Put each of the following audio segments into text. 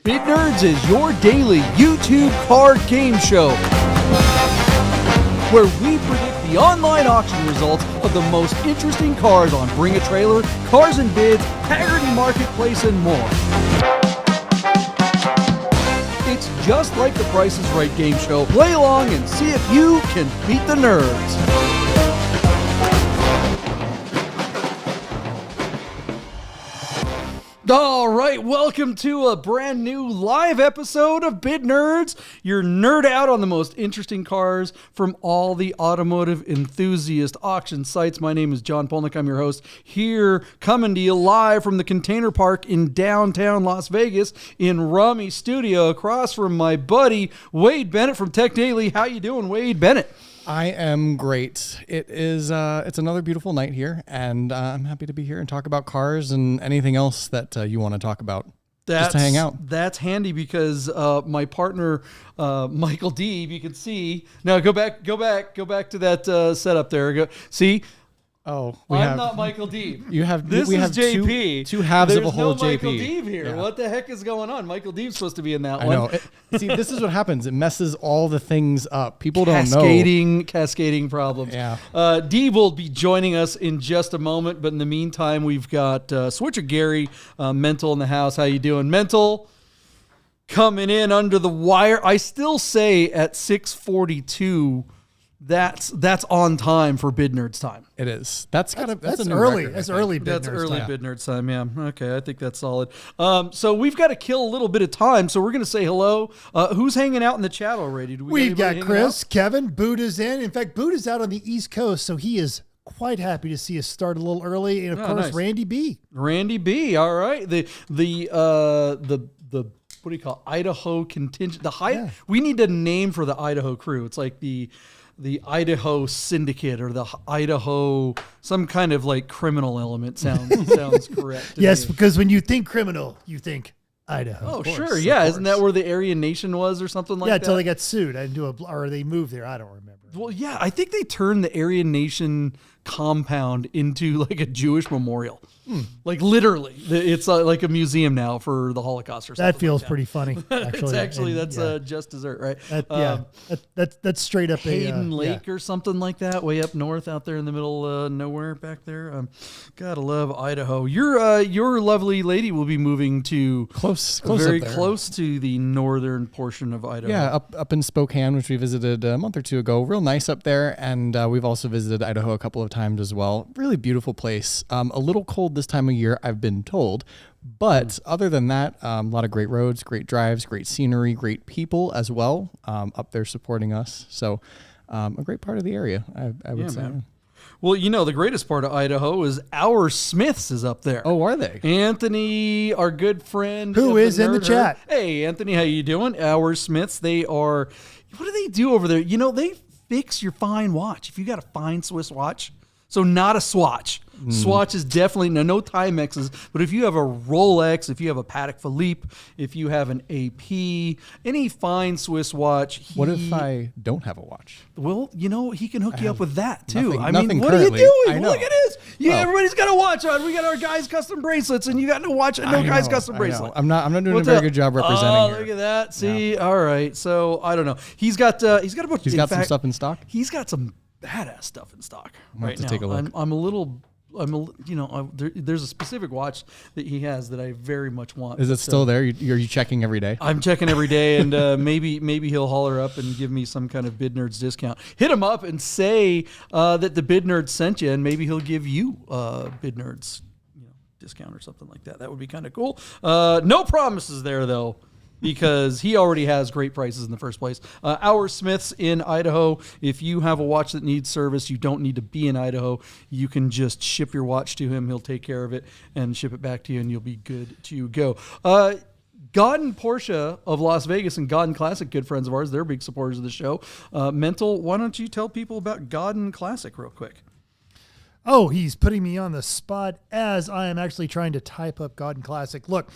Bid Nerds is your daily YouTube car game show where we predict the online auction results of the most interesting cars on Bring a Trailer, Cars and Bids, Haggerty Marketplace, and more. It's just like the Price is Right game show. Play along and see if you can beat the nerds. All right, welcome to a brand new live episode of Bid Nerds, your nerd out on the most interesting cars from all the automotive enthusiast auction sites. My name is John Polnik. I'm your host here, coming to you live from the Container Park in downtown Las Vegas in Rummy Studio, across from my buddy Wade Bennet from Tech Daily. How you doing, Wade Bennet? I am great. It is it's another beautiful night here, and I'm happy to be here and talk about cars and anything else that you want to talk about. Just to hang out. That's handy because my partner Michael Deeb, you can see. Now go back to that setup there. See. Oh, I'm not Michael Deeb. We have JP. Two halves of a whole JP. There's no Michael Deeb here. Yeah. What the heck is going on? Michael Deeb's supposed to be in that one. I know. See, this is what happens. It messes all the things up. People don't know. Cascading problems. Yeah. Deeb will be joining us in just a moment, but in the meantime, we've got Switcher Gary, Mental in the house. How you doing, Mental? Coming in under the wire. I still say at 6:42. That's on time for Bid Nerds time. It is. That's early. That's early Bid Nerds time. That's early Bid Nerds time, yeah. Okay, I think that's solid. So we've got to kill a little bit of time, so we're going to say hello. Who's hanging out in the chat already? We've got Chris, Kevin, Buddha's in. In fact, Buddha's out on the East Coast, so he is quite happy to see us start a little early. And of course, nice. Randy B. Randy B. All right. The what do you call it? Idaho contingent? We need a name for the Idaho crew. It's like the Idaho Syndicate or the Idaho, some kind of like criminal element sounds correct. Yes, because when you think criminal, you think Idaho. Oh, sure. Yeah. Isn't that where the Aryan Nation was or something like that? Yeah, until they got sued. Or they moved there. I don't remember. Well, yeah, I think they turned the Aryan Nation compound into like a Jewish memorial. Like literally, it's like a museum now for the Holocaust or something. That feels pretty funny. Actually, that's just dessert, right? That's straight up Hayden Lake or something like that, way up north out there in the middle of nowhere back there. Gotta love Idaho. Your lovely lady will be moving to very close to the northern portion of Idaho. Yeah, up in Spokane, which we visited a month or two ago. Real nice up there, and we've also visited Idaho a couple of times as well. Really beautiful place. A little cold this time of year, I've been told. But other than that, a lot of great roads, great drives, great scenery, great people as well up there supporting us. So a great part of the area, I would say. Man. Well, the greatest part of Idaho is our Smiths is up there. Oh, are they? Anthony, our good friend. Who is in the chat. Hey, Anthony, how you doing? Our Smiths, they are, what do they do over there? They fix your fine watch. If you got a fine Swiss watch, so not a Swatch. Swatch is definitely, no Timexes, but if you have a Rolex, if you have a Patek Philippe, if you have an AP, any fine Swiss watch. What if I don't have a watch? Well, he can hook you up with that too. Nothing what currently. Are you doing? I know. Look at this. Everybody's got a watch on. We got our guys' custom bracelets, and you got no watch and no guys' custom bracelet. I'm not doing a very good job representing. Oh, look at that. See, all right. So I don't know. He's got a bunch. He's got some stuff in stock. He's got some badass stuff in stock right now. Take a look. There's a specific watch that he has that I very much want. Is it still there? Are you checking every day? I'm checking every day, and maybe he'll holler up and give me some kind of Bid Nerds discount. Hit him up and say that the Bid Nerds sent you, and maybe he'll give you Bid Nerds discount or something like that. That would be kind of cool. No promises there though, because he already has great prices in the first place. Our Smiths in Idaho. If you have a watch that needs service, you don't need to be in Idaho. You can just ship your watch to him. He'll take care of it and ship it back to you, and you'll be good to go. Godden Porsche of Las Vegas and Godden Classic, good friends of ours. They're big supporters of the show. Mental, why don't you tell people about Godden Classic real quick? Oh, he's putting me on the spot as I am actually trying to type up Godden Classic. Look,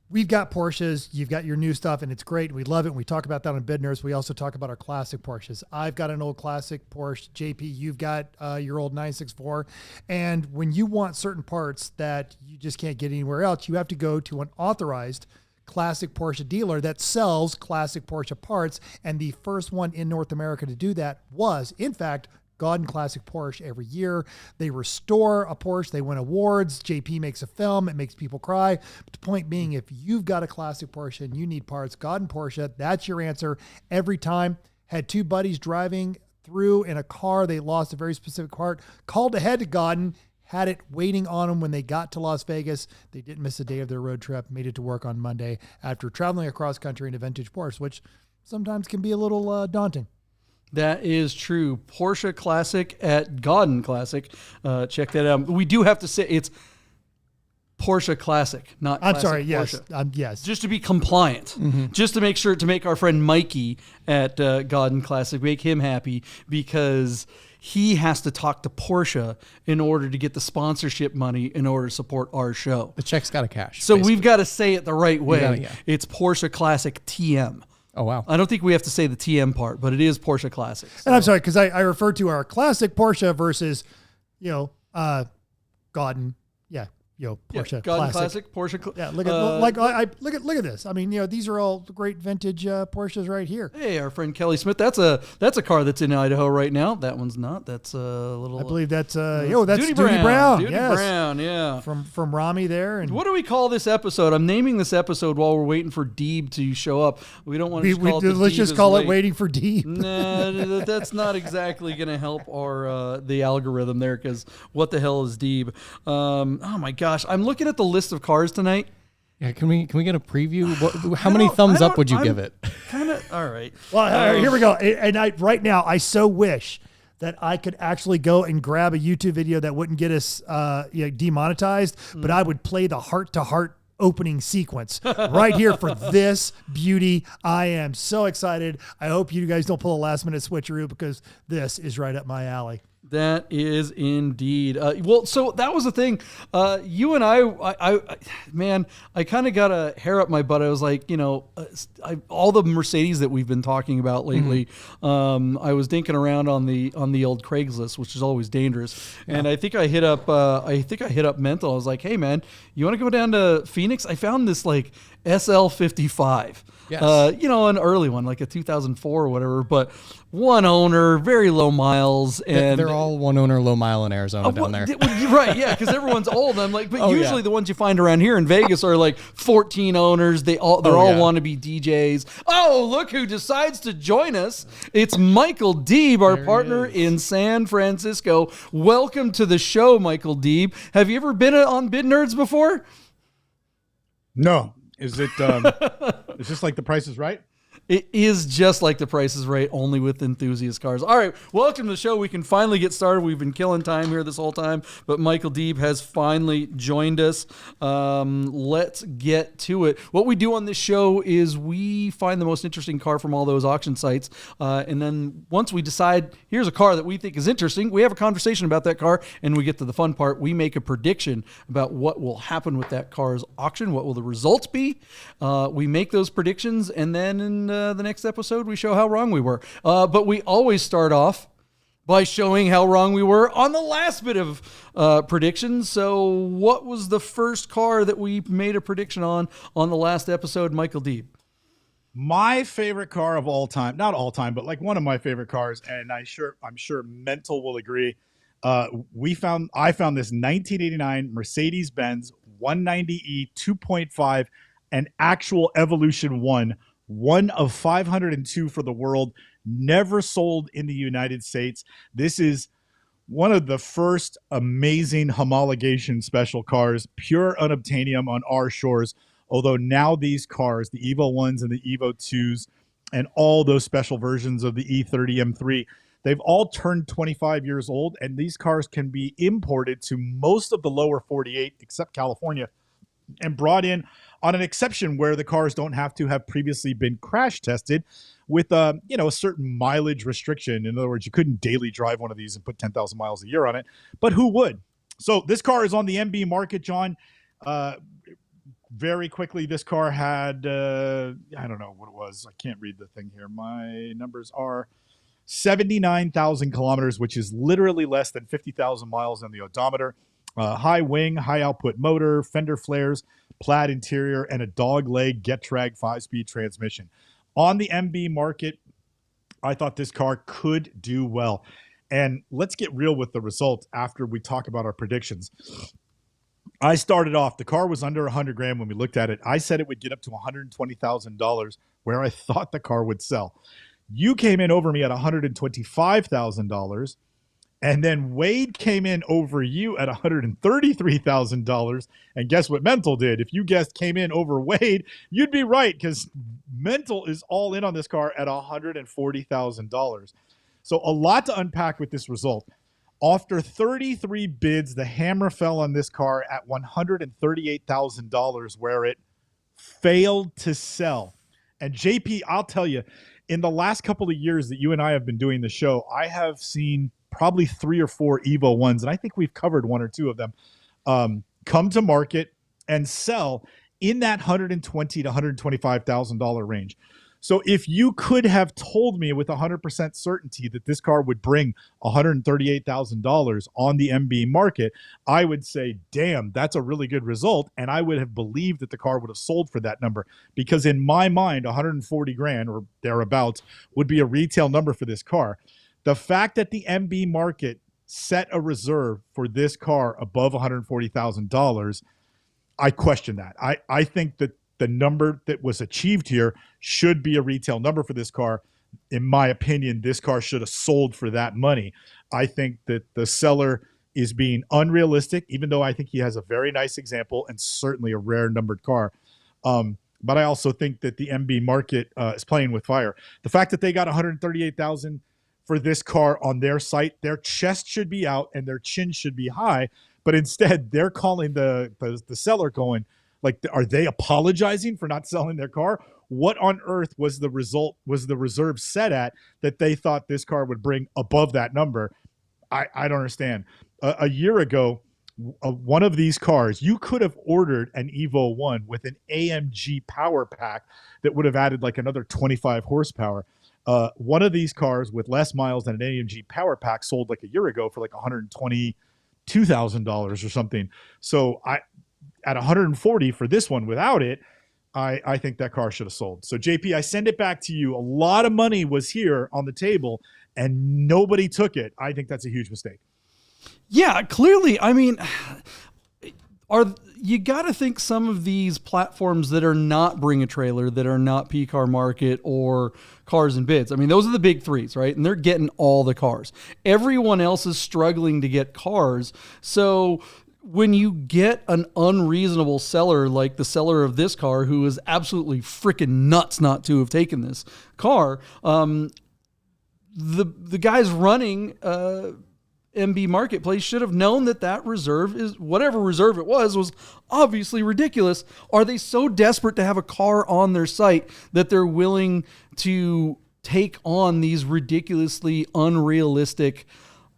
we've got Porsches. You've got your new stuff, and it's great. We love it. We talk about that on Bid Nerds. We also talk about our classic Porsches. I've got an old classic Porsche. JP, you've got your old 964. And when you want certain parts that you just can't get anywhere else, you have to go to an authorized classic Porsche dealer that sells classic Porsche parts. And the first one in North America to do that was, in fact, Godin Classic Porsche. Every year they restore a Porsche, they win awards. JP makes a film, it makes people cry. But the point being, if you've got a classic Porsche and you need parts, Godin Porsche, that's your answer every time. Had two buddies driving through in a car, they lost a very specific part, called ahead to Godin, had it waiting on them when they got to Las Vegas. They didn't miss a day of their road trip, made it to work on Monday after traveling across country in a vintage Porsche, which sometimes can be a little daunting. That is true. Porsche Classic at Godin Classic. Check that out. We do have to say it's Porsche Classic, not I'm Classic sorry. Porsche. Yes. Yes. Just to be compliant, just to make sure to make our friend Mikey at Godin Classic, make him happy, because he has to talk to Porsche in order to get the sponsorship money in order to support our show. The check's got to cash. So basically. we've got to say it the right way. Yeah. It's Porsche Classic TM. Oh, wow. I don't think we have to say the TM part, but it is Porsche Classic. So. And I'm sorry, because I referred to our classic Porsche versus, Godin. Porsche Godin Classic. Porsche. Yeah, look at look at this. I mean, these are all great vintage Porsches right here. Hey, our friend Kelly Smith. That's a car that's in Idaho right now. That one's not. That's a little. I believe that's that's Duty Brown. Brown. Duty Yes. Brown, yeah. From Rami there. And what do we call this episode? I'm naming this episode while we're waiting for Deeb to show up. We don't want to call it. Let's just call it Waiting for Deeb. Nah, that's not exactly going to help our the algorithm there, because what the hell is Deeb? Oh my gosh, I'm looking at the list of cars tonight. Yeah, can we get a preview? How many thumbs up would you give it? Kind of. All right. Well, here we go. And right now, I so wish that I could actually go and grab a YouTube video that wouldn't get us demonetized, but I would play the heart-to-heart opening sequence right here for this beauty. I am so excited. I hope you guys don't pull a last-minute switcheroo, because this is right up my alley. That is indeed. Well, so that was the thing. You and I kind of got a hair up my butt. I was like, all the Mercedes that we've been talking about lately. I was dinking around on the old Craigslist, which is always dangerous. Yeah. And I think I hit up Mental. I was like, hey man, you want to go down to Phoenix? I found this like SL55. Yes. An early one, like a 2004 or whatever, but one owner, very low miles, and they're all one owner, low mile in Arizona down there. Right? Yeah, because everyone's old. I'm like, but usually the ones you find around here in Vegas are like 14 owners. They're all want to be DJs. Oh, look who decides to join us! It's Michael Deeb, our partner in San Francisco. Welcome to the show, Michael Deeb. Have you ever been on Bid Nerds before? No. Is it? Is this like The Price is Right? It is just like The Price is Right, only with enthusiast cars. All right, welcome to the show. We can finally get started. We've been killing time here this whole time, but Michael Deeb has finally joined us. Let's get to it. What we do on this show is we find the most interesting car from all those auction sites, and then once we decide here's a car that we think is interesting, we have a conversation about that car, and we get to the fun part. We make a prediction about what will happen with that car's auction. What will the results be? We make those predictions, and then in the next episode, we show how wrong we were. But we always start off by showing how wrong we were on the last bit of predictions. So what was the first car that we made a prediction on the last episode, Michael Deeb? My favorite car of all time, not all time, but like one of my favorite cars, and I'm sure Mental will agree. I found this 1989 Mercedes-Benz 190E 2.5, an actual Evolution 1 of 502 for the world, never sold in the United States. This is one of the first amazing homologation special cars, pure unobtainium on our shores. Although now these cars, the Evo 1s and the Evo 2s, and all those special versions of the E30 M3, they've all turned 25 years old, and these cars can be imported to most of the lower 48, except California, and brought in on an exception where the cars don't have to have previously been crash tested with a certain mileage restriction. In other words, you couldn't daily drive one of these and put 10,000 miles a year on it, but who would? So this car is on the MB market, John. Very quickly, this car had, I don't know what it was. I can't read the thing here. My numbers are 79,000 kilometers, which is literally less than 50,000 miles on the odometer. high wing, high output motor, fender flares, plaid interior, and a dog leg Getrag 5-speed transmission. On the MB market, I thought this car could do well. And let's get real with the result after we talk about our predictions. I started off, the car was under 100 grand when we looked at it. I said it would get up to $120,000 where I thought the car would sell. You came in over me at $125,000. And then Wade came in over you at $133,000. And guess what Mental did? If you guessed came in over Wade, you'd be right, because Mental is all in on this car at $140,000. So a lot to unpack with this result. After 33 bids, the hammer fell on this car at $138,000, where it failed to sell. And JP, I'll tell you, in the last couple of years that you and I have been doing the show, I have seen probably 3 or 4 Evo 1s, and I think we've covered 1 or 2 of them, come to market and sell in that $120,000 to $125,000 range. So if you could have told me with 100% certainty that this car would bring $138,000 on the MB market, I would say, damn, that's a really good result. And I would have believed that the car would have sold for that number, because in my mind, 140 grand or thereabouts would be a retail number for this car. The fact that the MB market set a reserve for this car above $140,000, I question that. I think that the number that was achieved here should be a retail number for this car. In my opinion, this car should have sold for that money. I think that the seller is being unrealistic, even though I think he has a very nice example and certainly a rare numbered car. But I also think that the MB market is playing with fire. The fact that they got $138,000 for this car on their site, their chest should be out and their chin should be high. But instead, they're calling the seller going, like, are they apologizing for not selling their car? What on earth was the reserve set at that they thought this car would bring above that number? I don't understand. A year ago, one of these cars, you could have ordered an Evo 1 with an AMG power pack that would have added like another 25 horsepower. One of these cars with less miles than an AMG power pack sold like a year ago for like $122,000 or something. So at 140 for this one without it, I think that car should have sold. So JP, I send it back to you. A lot of money was here on the table and nobody took it. I think that's a huge mistake. Yeah, clearly. I mean, you got to think some of these platforms that are not Bring a Trailer, that are not PCAR Market or Cars and Bids. I mean, those are the big threes, right? And they're getting all the cars. Everyone else is struggling to get cars. So when you get an unreasonable seller like the seller of this car, who is absolutely freaking nuts not to have taken this car, the guys running MB Marketplace should have known that reserve is, whatever reserve it was obviously ridiculous. Are they so desperate to have a car on their site that they're willing to take on these ridiculously unrealistic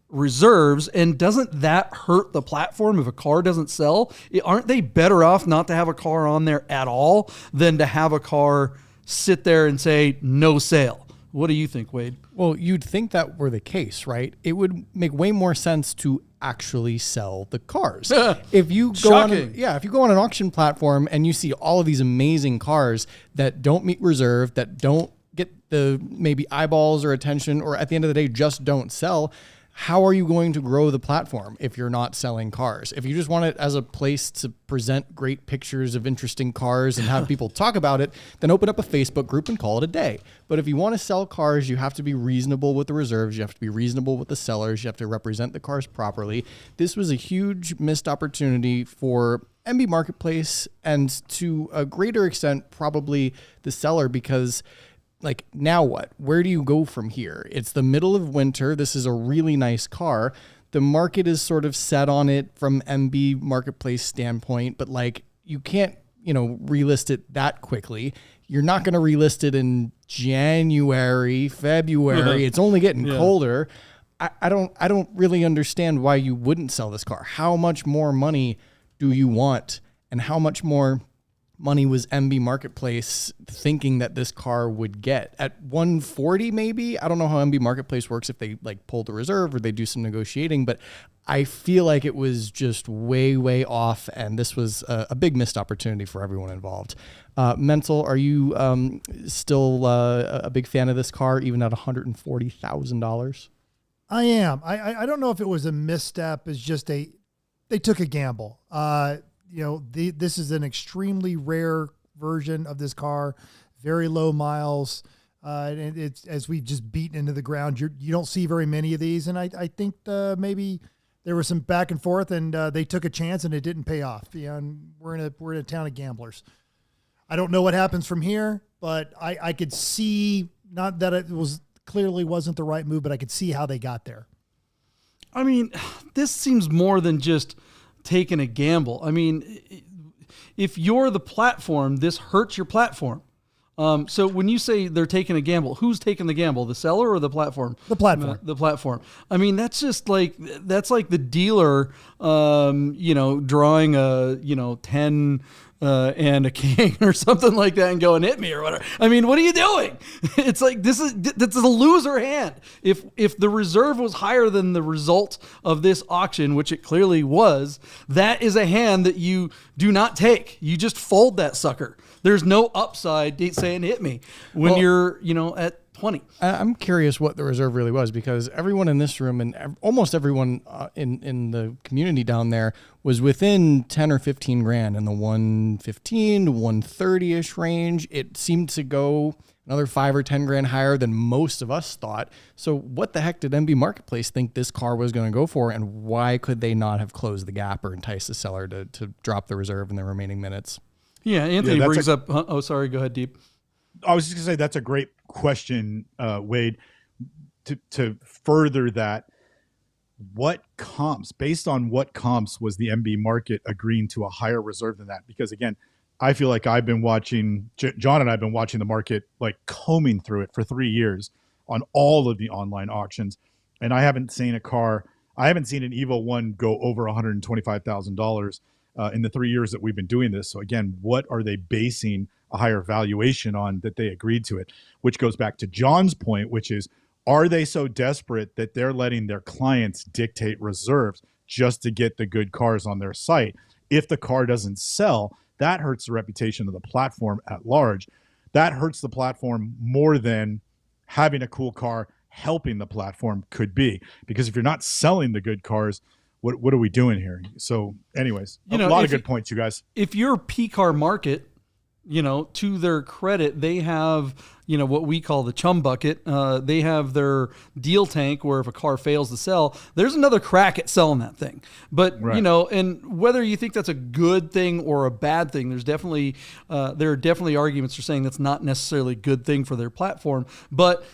reserves? And doesn't that hurt the platform if a car doesn't sell? Aren't they better off not to have a car on there at all than to have a car sit there and say no sale? What do you think, Wade? Well, you'd think that were the case, right? It would make way more sense to actually sell the cars. If you go if you go on an auction platform and you see all of these amazing cars that don't meet reserve, that don't get the maybe eyeballs or attention, or at the end of the day just don't sell, how are you going to grow the platform if you're not selling cars? If you just want it as a place to present great pictures of interesting cars and have people talk about it, then open up a Facebook group and call it a day. But if you want to sell cars, you have to be reasonable with the reserves. You have to be reasonable with the sellers. You have to represent the cars properly. This was a huge missed opportunity for MB Marketplace and to a greater extent, probably the seller, because like, now what? Where do you go from here? It's the middle of winter. This is a really nice car. The market is sort of set on it from MB Marketplace standpoint, but like, you can't, relist it that quickly. You're not going to relist it in January, February. It's only getting colder. I don't really understand why you wouldn't sell this car. How much more money do you want? And how much more money was MB Marketplace thinking that this car would get at 140 maybe? I don't know how MB Marketplace works, if they like pull the reserve or they do some negotiating, but I feel like it was just way, way off, and this was a big missed opportunity for everyone involved. Mental, are you still a big fan of this car, even at $140,000? I am. I don't know if it was a misstep. It's just they took a gamble. This is an extremely rare version of this car, very low miles. And it's, as we've just beaten into the ground, you don't see very many of these. And I think maybe there was some back and forth, and they took a chance and it didn't pay off. And we're in a town of gamblers. I don't know what happens from here, but I could see, not that it clearly wasn't the right move, but I could see how they got there. I mean, this seems more than just taking a gamble. I mean, if you're the platform, this hurts your platform. So when you say they're taking a gamble, who's taking the gamble, the seller or the platform? The platform. The platform. I mean, that's like the dealer, drawing a, 10 and a king or something like that and going, hit me or whatever. I mean, what are you doing? It's like, that's a loser hand. If the reserve was higher than the result of this auction, which it clearly was, that is a hand that you do not take. You just fold that sucker. There's no upside saying hit me when you're, at 20. I'm curious what the reserve really was, because everyone in this room and almost everyone in the community down there was within 10 or 15 grand in the 115 to 130-ish range. It seemed to go another 5 or 10 grand higher than most of us thought. So what the heck did MB Marketplace think this car was going to go for, and why could they not have closed the gap or enticed the seller to drop the reserve in the remaining minutes? Yeah, Anthony brings up... Oh, sorry. Go ahead, Deeb. I was just going to say that's a great question, Wade. To further that, based on what comps was the MB market agreeing to a higher reserve than that? Because again, I feel like I've been watching, John and I have been watching the market, like combing through it for 3 years on all of the online auctions. And I haven't seen an Evo 1 go over $125,000 in the 3 years that we've been doing this. So again, what are they basing a higher valuation on that they agreed to it? Which goes back to John's point, which is, are they so desperate that they're letting their clients dictate reserves just to get the good cars on their site? If the car doesn't sell, that hurts the reputation of the platform at large. That hurts the platform more than having a cool car helping the platform could be. Because if you're not selling the good cars, what are we doing here? So anyways, a lot of good points, you guys. If you're PCAR Market, to their credit, they have, what we call the chum bucket. They have their deal tank where if a car fails to sell, there's another crack at selling that thing. But, right. And whether you think that's a good thing or a bad thing, there are definitely arguments for saying that's not necessarily a good thing for their platform. But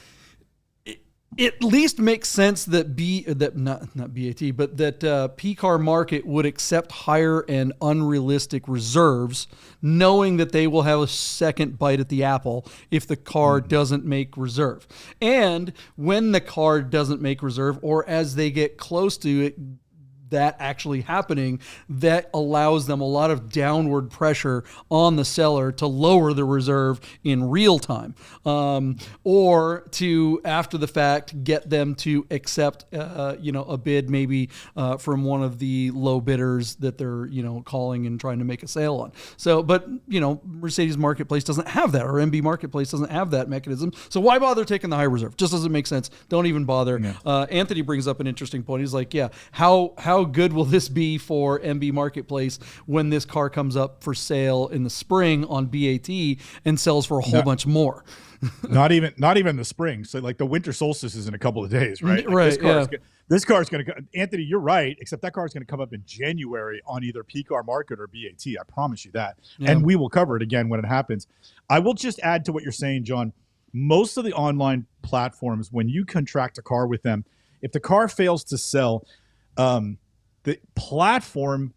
it at least makes sense that PCAR Market would accept higher and unrealistic reserves, knowing that they will have a second bite at the apple if the car doesn't make reserve. And when the car doesn't make reserve, or as they get close to it, that actually happening, that allows them a lot of downward pressure on the seller to lower the reserve in real time, or to, after the fact, get them to accept, a bid maybe from one of the low bidders that they're, calling and trying to make a sale on. So, but, Mercedes Marketplace doesn't have that, or MB Marketplace doesn't have that mechanism. So why bother taking the high reserve? Just doesn't make sense. Don't even bother. Yeah. Anthony brings up an interesting point. He's like, yeah, how good will this be for MB Marketplace when this car comes up for sale in the spring on BAT and sells for a whole bunch more? not even the spring. So like the winter solstice is in a couple of days, right? Like right. This car's going to, Anthony, you're right, except that car is going to come up in January on either PCAR Market or BAT. I promise you that. Yeah. And we will cover it again when it happens. I will just add to what you're saying, John. Most of the online platforms, when you contract a car with them, if the car fails to sell, the platform,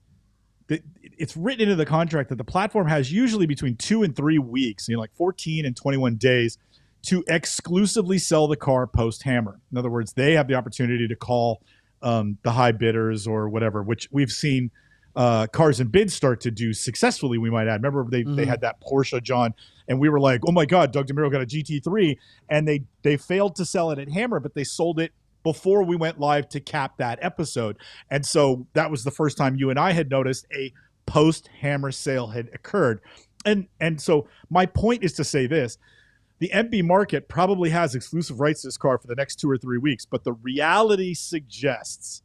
it's written into the contract that the platform has usually between 2 and 3 weeks, like 14 and 21 days, to exclusively sell the car post-hammer. In other words, they have the opportunity to call the high bidders or whatever, which we've seen Cars and Bids start to do successfully, we might add. Remember, they had that Porsche, John, and we were like, oh my God, Doug DeMuro got a GT3, and they failed to sell it at Hammer, but they sold it before we went live to cap that episode. And so that was the first time you and I had noticed a post-Hammer sale had occurred. And so my point is to say this. The MB market probably has exclusive rights to this car for the next 2 or 3 weeks, but the reality suggests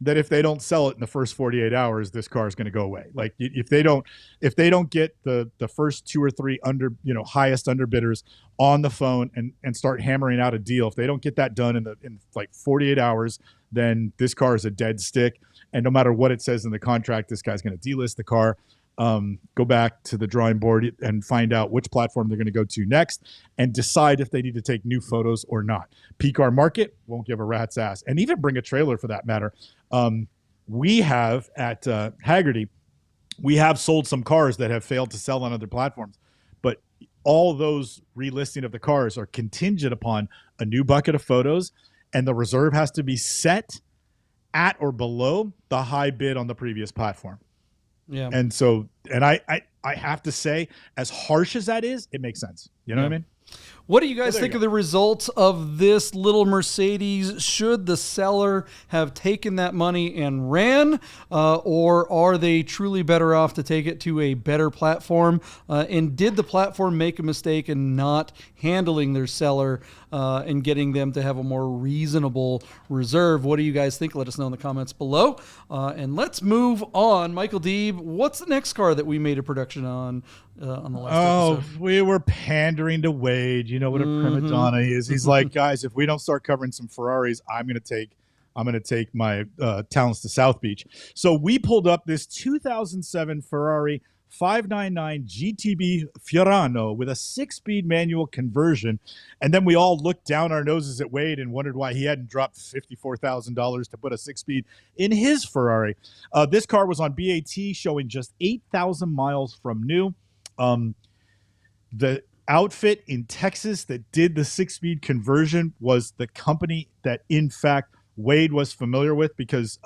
that if they don't sell it in the first 48 hours, this car is going to go away. Like if they don't get the first 2 or 3 highest underbidders on the phone and start hammering out a deal, if they don't get that done in like 48 hours, then this car is a dead stick. And no matter what it says in the contract, this guy's going to delist the car. Go back to the drawing board and find out which platform they're going to go to next and decide if they need to take new photos or not. PCAR Market won't give a rat's ass, and even Bring a Trailer for that matter. We have at Haggerty, we have sold some cars that have failed to sell on other platforms, but all those relisting of the cars are contingent upon a new bucket of photos, and the reserve has to be set at or below the high bid on the previous platform. Yeah. And so, and I have to say, as harsh as that is, it makes sense. You know what I mean? What do you guys think of the results of this little Mercedes? Should the seller have taken that money and ran, or are they truly better off to take it to a better platform? And did the platform make a mistake in not handling their seller and getting them to have a more reasonable reserve? What do you guys think? Let us know in the comments below. And let's move on. Michael Deeb, what's the next car that we made a production on the last episode? We were pandering to Wade. You know what a prima donna he is. He's like, guys, if we don't start covering some Ferraris, I'm going to take my talents to South Beach. So we pulled up this 2007 Ferrari 599 GTB Fiorano with a 6-speed manual conversion. And then we all looked down our noses at Wade and wondered why he hadn't dropped $54,000 to put a 6-speed in his Ferrari. This car was on BAT, showing just 8,000 miles from new. The outfit in Texas that did the 6-speed conversion was the company that, in fact, Wade was familiar with because,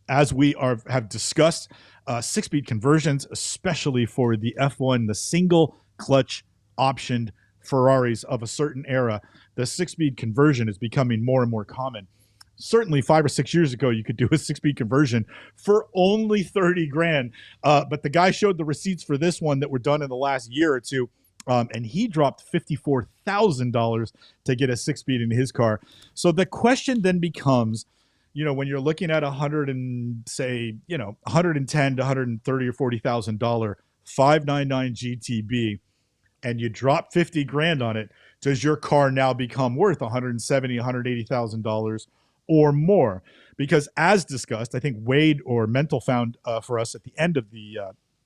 as we have discussed, 6-speed conversions, especially for the F1, the single clutch optioned Ferraris of a certain era, the 6-speed conversion is becoming more and more common. Certainly 5 or 6 years ago, you could do a 6-speed conversion for only 30 grand. But the guy showed the receipts for this one that were done in the last year or two. And he dropped $54,000 to get a 6-speed in his car. So the question then becomes, when you're looking at $110 to $130 or $40,000 599 GTB, and you drop 50 grand on it, does your car now become worth $170,000, $180,000 or more? Because as discussed, I think Wade or Mental found for us at the end of the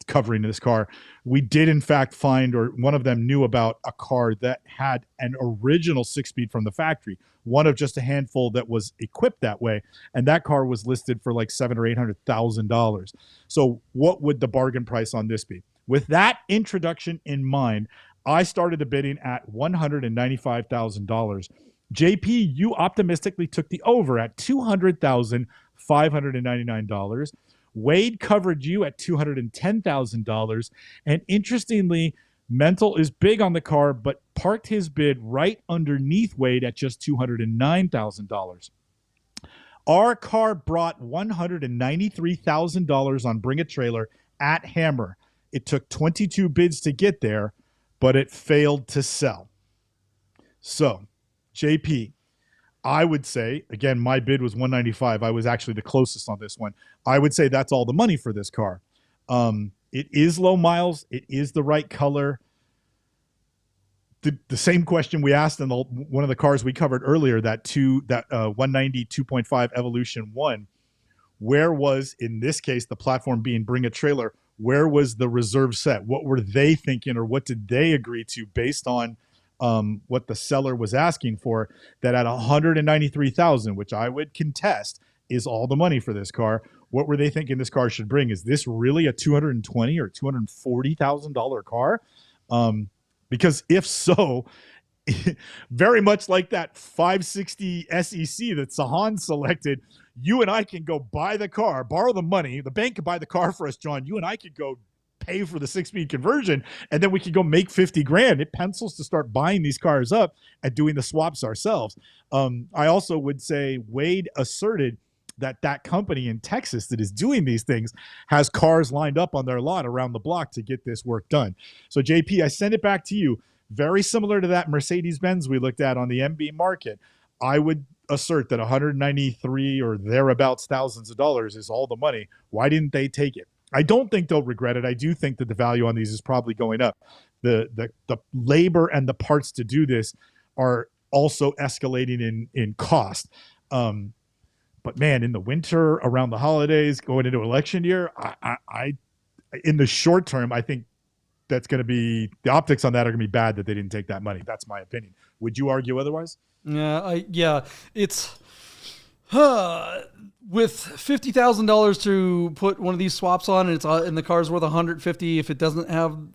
covering of this car, we did in fact find, or one of them knew about a car that had an original 6-speed from the factory, one of just a handful that was equipped that way, and that car was listed for like $700,000 or $800,000. So what would the bargain price on this be? With that introduction in mind, I started the bidding at $195,000. JP, you optimistically took the over at $200,599. Wade covered you at $210,000. And interestingly, Mental is big on the car, but parked his bid right underneath Wade at just $209,000. Our car brought $193,000 on Bring a Trailer at Hammer. It took 22 bids to get there, but it failed to sell. So, JP, I would say, again, my bid was $195,000. I was actually the closest on this one. I would say that's all the money for this car. It is low miles. It is the right color. The same question we asked in one of the cars we covered earlier, that 190 2.5 Evolution 1, where was, in this case, the platform being Bring a Trailer, where was the reserve set? What were they thinking, or what did they agree to based on what the seller was asking for, that at $193,000, which I would contest is all the money for this car? What were they thinking this car should bring? Is this really a $220,000 or $240,000 car? Because if so, very much like that 560 SEC that Sahan selected, You and I can go buy the car, borrow the money. The bank could buy the car for us, John. You and I could go pay for the 6-speed conversion, and then we could go make 50 grand. It pencils to start buying these cars up and doing the swaps ourselves. I also would say Wade asserted that company in Texas that is doing these things has cars lined up on their lot around the block to get this work done. So JP, I send it back to you. Very similar to that Mercedes-Benz we looked at on the MB market. I would assert that 193 or thereabouts thousands of dollars is all the money. Why didn't they take it? I don't think they'll regret it. I do think that the value on these is probably going up. The labor and the parts to do this are also escalating in cost. But man, in the winter, around the holidays, going into election year, I in the short term, I think that's going to be, the optics on that are going to be bad that they didn't take that money. That's my opinion. Would you argue otherwise? Yeah, it's with $50,000 to put one of these swaps on, and the car's worth $150.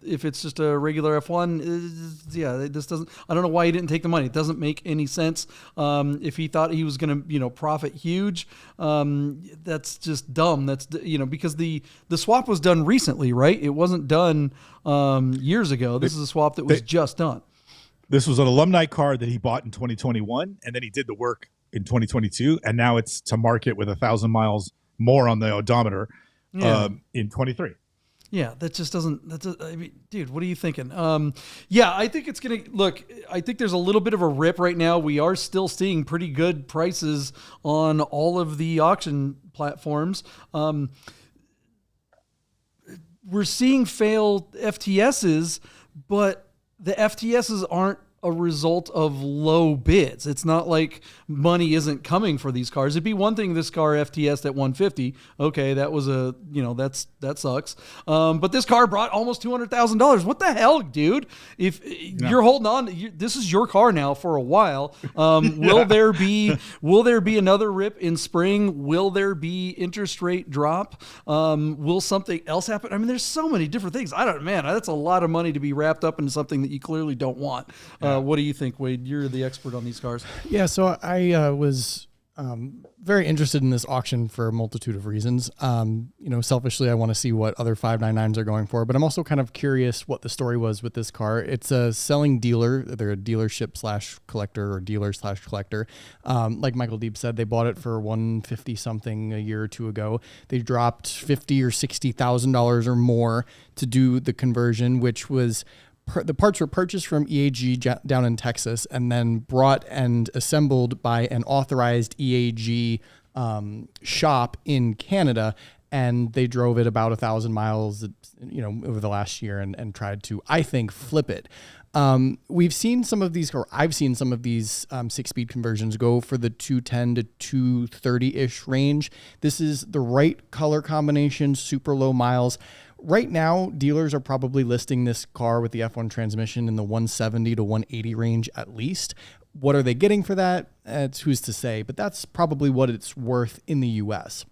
If it's just a regular F1, this doesn't. I don't know why he didn't take the money. It doesn't make any sense. If he thought he was going to, profit huge, that's just dumb. That's because the swap was done recently, right? It wasn't done years ago. This is a swap that was just done. This was an alumni car that he bought in 2021, and then he did the work in 2022, and now it's to market with 1,000 miles more on the odometer in 23. Yeah, that just doesn't. Dude, what are you thinking? I think it's gonna look. I think there's a little bit of a rip right now. We are still seeing pretty good prices on all of the auction platforms. We're seeing failed FTSs, but the FTSs aren't a result of low bids. It's not like money isn't coming for these cars. It'd be one thing, this car FTS at 150. Okay, that was that sucks. But this car brought almost $200,000. What the hell, dude? If you're holding on, this is your car now for a while. Will there be another rip in spring? Will there be interest rate drop? Will something else happen? I mean, there's so many different things. That's a lot of money to be wrapped up into something that you clearly don't want. What do you think, Wade? You're the expert on these cars. Yeah, so I was very interested in this auction for a multitude of reasons. Selfishly, I want to see what other 599s are going for, but I'm also kind of curious what the story was with this car. It's a selling dealer. They're a dealership / collector or dealer / collector. Like Michael Deeb said, they bought it for $150 something a year or two ago. They dropped $50,000 or $60,000 or more to do the conversion, which was the parts were purchased from EAG down in Texas and then brought and assembled by an authorized EAG shop in Canada. And they drove it about 1,000 miles, over the last year and tried to, I think, flip it. We've seen some of these, or I've seen some of these 6-speed conversions go for the 210 to 230-ish range. This is the right color combination, super low miles. Right now, dealers are probably listing this car with the F1 transmission in the 170 to 180 range at least. What are they getting for that? It's who's to say, but that's probably what it's worth in the U.S.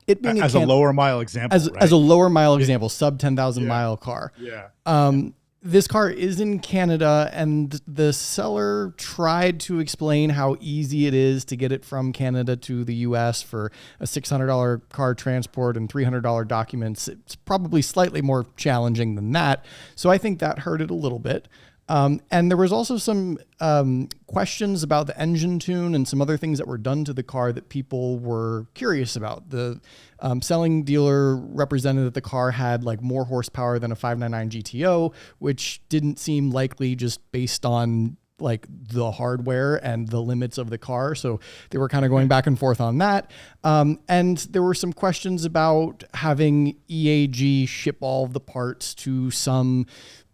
It being as a lower mile example, as a lower mile example, sub 10,000 mile car. Yeah. This car is in Canada, and the seller tried to explain how easy it is to get it from Canada to the U.S. for a $600 car transport and $300 documents. It's probably slightly more challenging than that. So I think that hurt it a little bit. And there was also some questions about the engine tune and some other things that were done to the car that people were curious about. The selling dealer represented that the car had more horsepower than a 599 GTO, which didn't seem likely just based on the hardware and the limits of the car. So they were kind of going back and forth on that. And there were some questions about having EAG ship all of the parts to some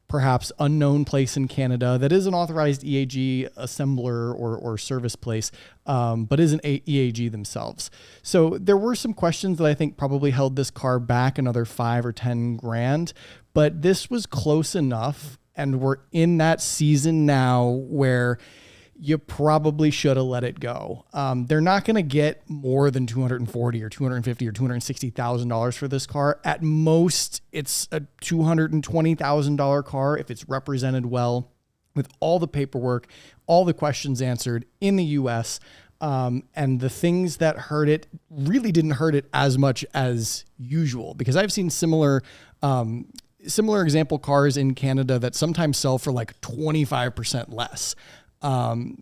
perhaps unknown place in Canada that is an authorized EAG assembler or service place, but isn't EAG themselves. So there were some questions that I think probably held this car back another $5 or $10,000, but this was close enough. And we're in that season now where you probably should have let it go. They're not going to get more than $240,000 or $250,000 or $260,000 for this car. At most, it's a $220,000 car if it's represented well with all the paperwork, all the questions answered in the U.S. And the things that hurt it really didn't hurt it as much as usual, because I've seen similar example cars in Canada that sometimes sell for like 25% less,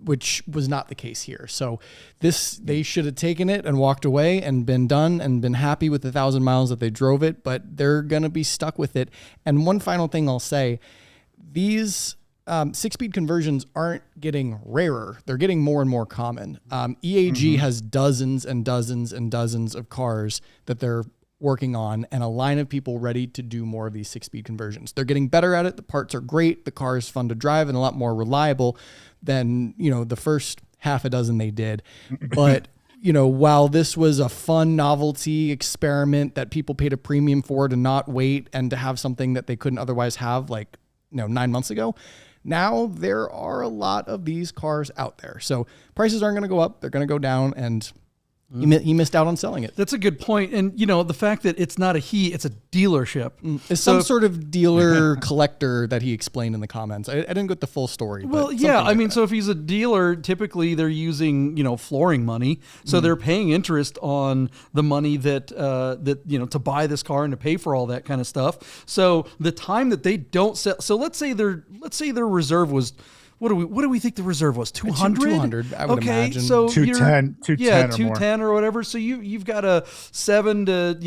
which was not the case here. So they should have taken it and walked away and been done and been happy with the 1,000 miles that they drove it, but they're going to be stuck with it. And one final thing I'll say, these 6-speed conversions aren't getting rarer. They're getting more and more common. EAG has dozens and dozens and dozens of cars that they're working on, and a line of people ready to do more of these 6-speed conversions. They're getting better at it. The parts are great. The car is fun to drive and a lot more reliable than, the first half a dozen they did. But, while this was a fun novelty experiment that people paid a premium for to not wait and to have something that they couldn't otherwise have 9 months ago, now there are a lot of these cars out there. So prices aren't going to go up. They're going to go down, and he missed out on selling it. That's a good point. And, the fact that it's not it's a dealership. It's some sort of dealer collector that he explained in the comments. I didn't get the full story. Well, but yeah. like So if he's a dealer, typically they're using, flooring money. So they're paying interest on the money that to buy this car and to pay for all that kind of stuff. So the time that they don't sell, so let's say their reserve was, what do we think the reserve was? 200? 200, I would imagine. So 210, yeah, or 210 or whatever. So you've got a $7,000 to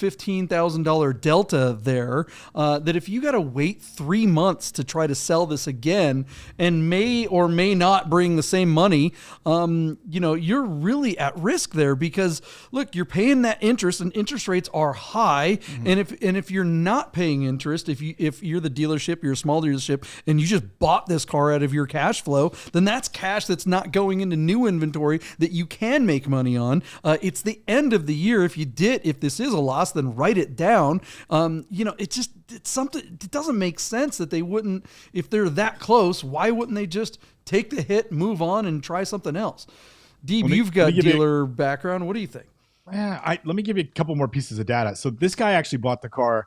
$15,000 delta there. That if you got to wait 3 months to try to sell this again, and may or may not bring the same money, you're really at risk there, because look, you're paying that interest, and interest rates are high. And if you're not paying interest, if you're the dealership, you're a small dealership, and you just bought this car out of your cash flow, then that's cash that's not going into new inventory that you can make money on. It's the end of the year. If this is a loss, then write it down. It's something. It doesn't make sense that they wouldn't, if they're that close. Why wouldn't they just take the hit, move on, and try something else? Deeb, you've got dealer background. What do you think? Let me give you a couple more pieces of data. So this guy actually bought the car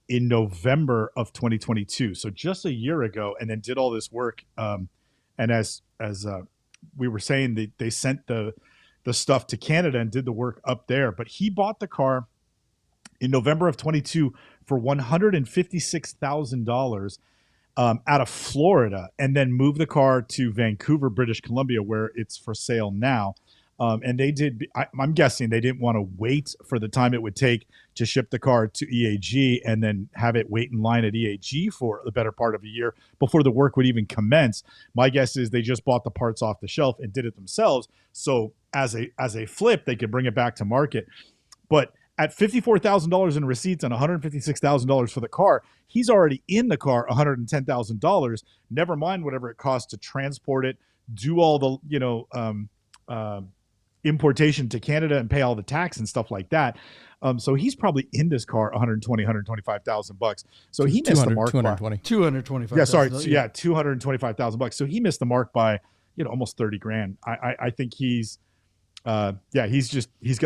in November of 2022, so just a year ago, and then did all this work. And as we were saying, they sent the stuff to Canada and did the work up there. But he bought the car in November of 22 for $156,000 out of Florida, and then moved the car to Vancouver, British Columbia, where it's for sale now. And they did, I'm guessing they didn't want to wait for the time it would take to ship the car to EAG and then have it wait in line at EAG for the better part of a year before the work would even commence. My guess is they just bought the parts off the shelf and did it themselves. So as a flip, they could bring it back to market. But at $54,000 in receipts and $156,000 for the car, he's already in the car $110,000. Never mind whatever it costs to transport it, do all the importation to Canada and pay all the tax and stuff like that. So he's probably in this car $125,000. So he missed the mark. $225,000. Yeah, sorry. Yeah, $225,000. So he missed the mark by almost $30,000. I think he's got,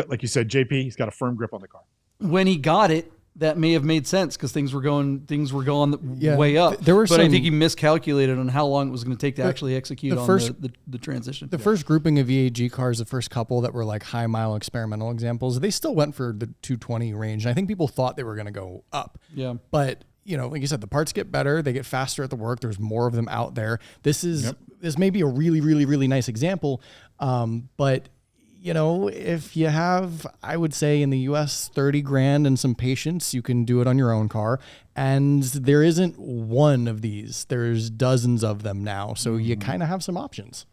like you said, JP, he's got a firm grip on the car. When he got it, that may have made sense because things were going way up. I think he miscalculated on how long it was going to take to actually execute the transition. The first grouping of EAG cars, the first couple that were like high mile experimental examples, they still went for the 220 range. And I think people thought they were going to go up. Yeah. But like you said, the parts get better, they get faster at the work. There's more of them out there. This may be a really, really, really nice example. But if you have, I would say in the US, $30,000 and some patience, you can do it on your own car. And there isn't one of these. There's dozens of them now. So you kind of have some options.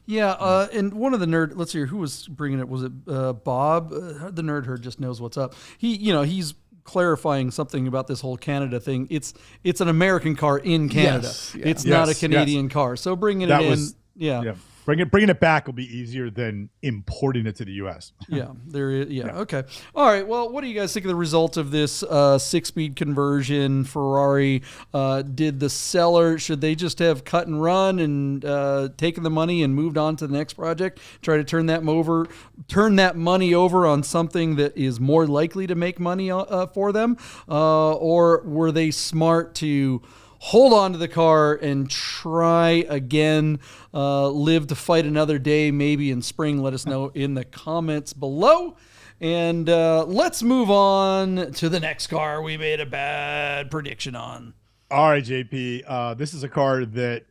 Yeah. And one of the let's see, who was bringing it? Was it Bob? The nerd herd just knows what's up. He's clarifying something about this whole Canada thing. It's an American car in Canada. Yes, yeah. It's not a Canadian car. So bringing it in. Yeah. Bringing it back will be easier than importing it to the U.S. Okay. All right. Well, what do you guys think of the result of this 6-speed conversion Ferrari? Did the seller, should they just have cut and run and taken the money and moved on to the next project? Try to turn that money over on something that is more likely to make money for them? Or were they smart to hold on to the car and try again, live to fight another day, maybe in spring. Let us know in the comments below. And let's move on to the next car we made a bad prediction on. All right, JP. This is a car that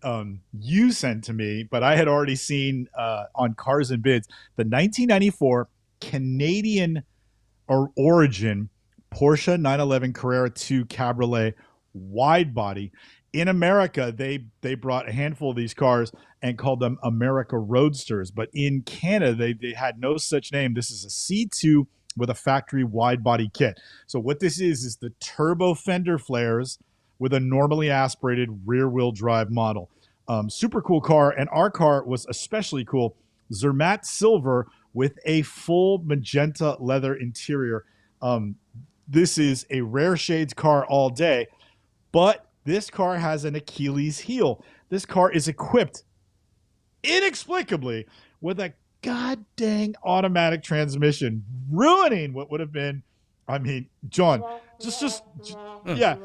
you sent to me, but I had already seen on Cars and Bids. The 1994 Canadian origin Porsche 911 Carrera 2 Cabriolet wide body. In America, they brought a handful of these cars and called them America Roadsters. But in Canada, they had no such name. This is a C2 with a factory wide body kit. So what this is the turbo fender flares with a normally aspirated rear wheel drive model. Super cool car. And our car was especially cool. Zermatt silver with a full magenta leather interior. This is a rare shades car all day, but this car has an Achilles heel. This car is equipped inexplicably with a god dang automatic transmission, ruining what would have been, I mean, John, just yeah,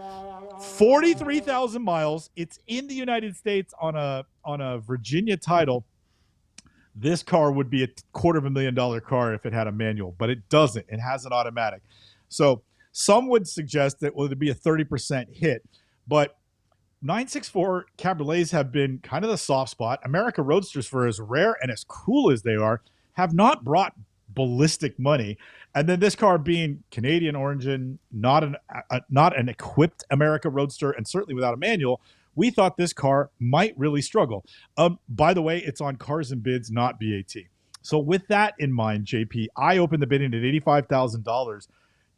43,000 miles. It's in the United States on a Virginia title. This car would be a $250,000 car if it had a manual, but it doesn't. It has an automatic. So some would suggest that it'd be a 30% hit, but 964 Cabriolets have been kind of the soft spot. America Roadsters, for as rare and as cool as they are, have not brought ballistic money. And then this car being Canadian origin, not an equipped America Roadster, and certainly without a manual, we thought this car might really struggle. By the way, it's on Cars and Bids, not BAT. So with that in mind, JP, I opened the bidding at $85,000.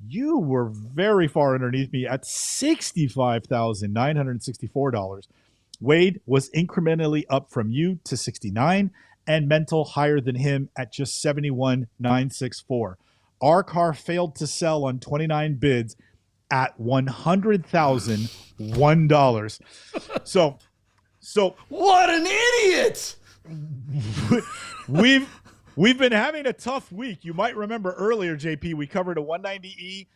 You were very far underneath me at $65,964. Wade was incrementally up from you to 69, and Mental higher than him at just 71,964. Our car failed to sell on 29 bids at $100,001. So What an idiot! We've been having a tough week. You might remember earlier, JP, we covered a 190E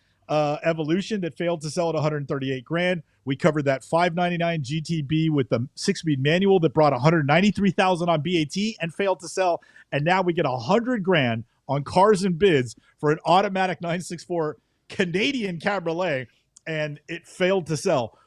Evolution that failed to sell at 138 grand. We covered that 599 GTB with the 6-speed manual that brought 193,000 on BAT and failed to sell. And now we get 100 grand on Cars and Bids for an automatic 964 Canadian Cabriolet, and it failed to sell.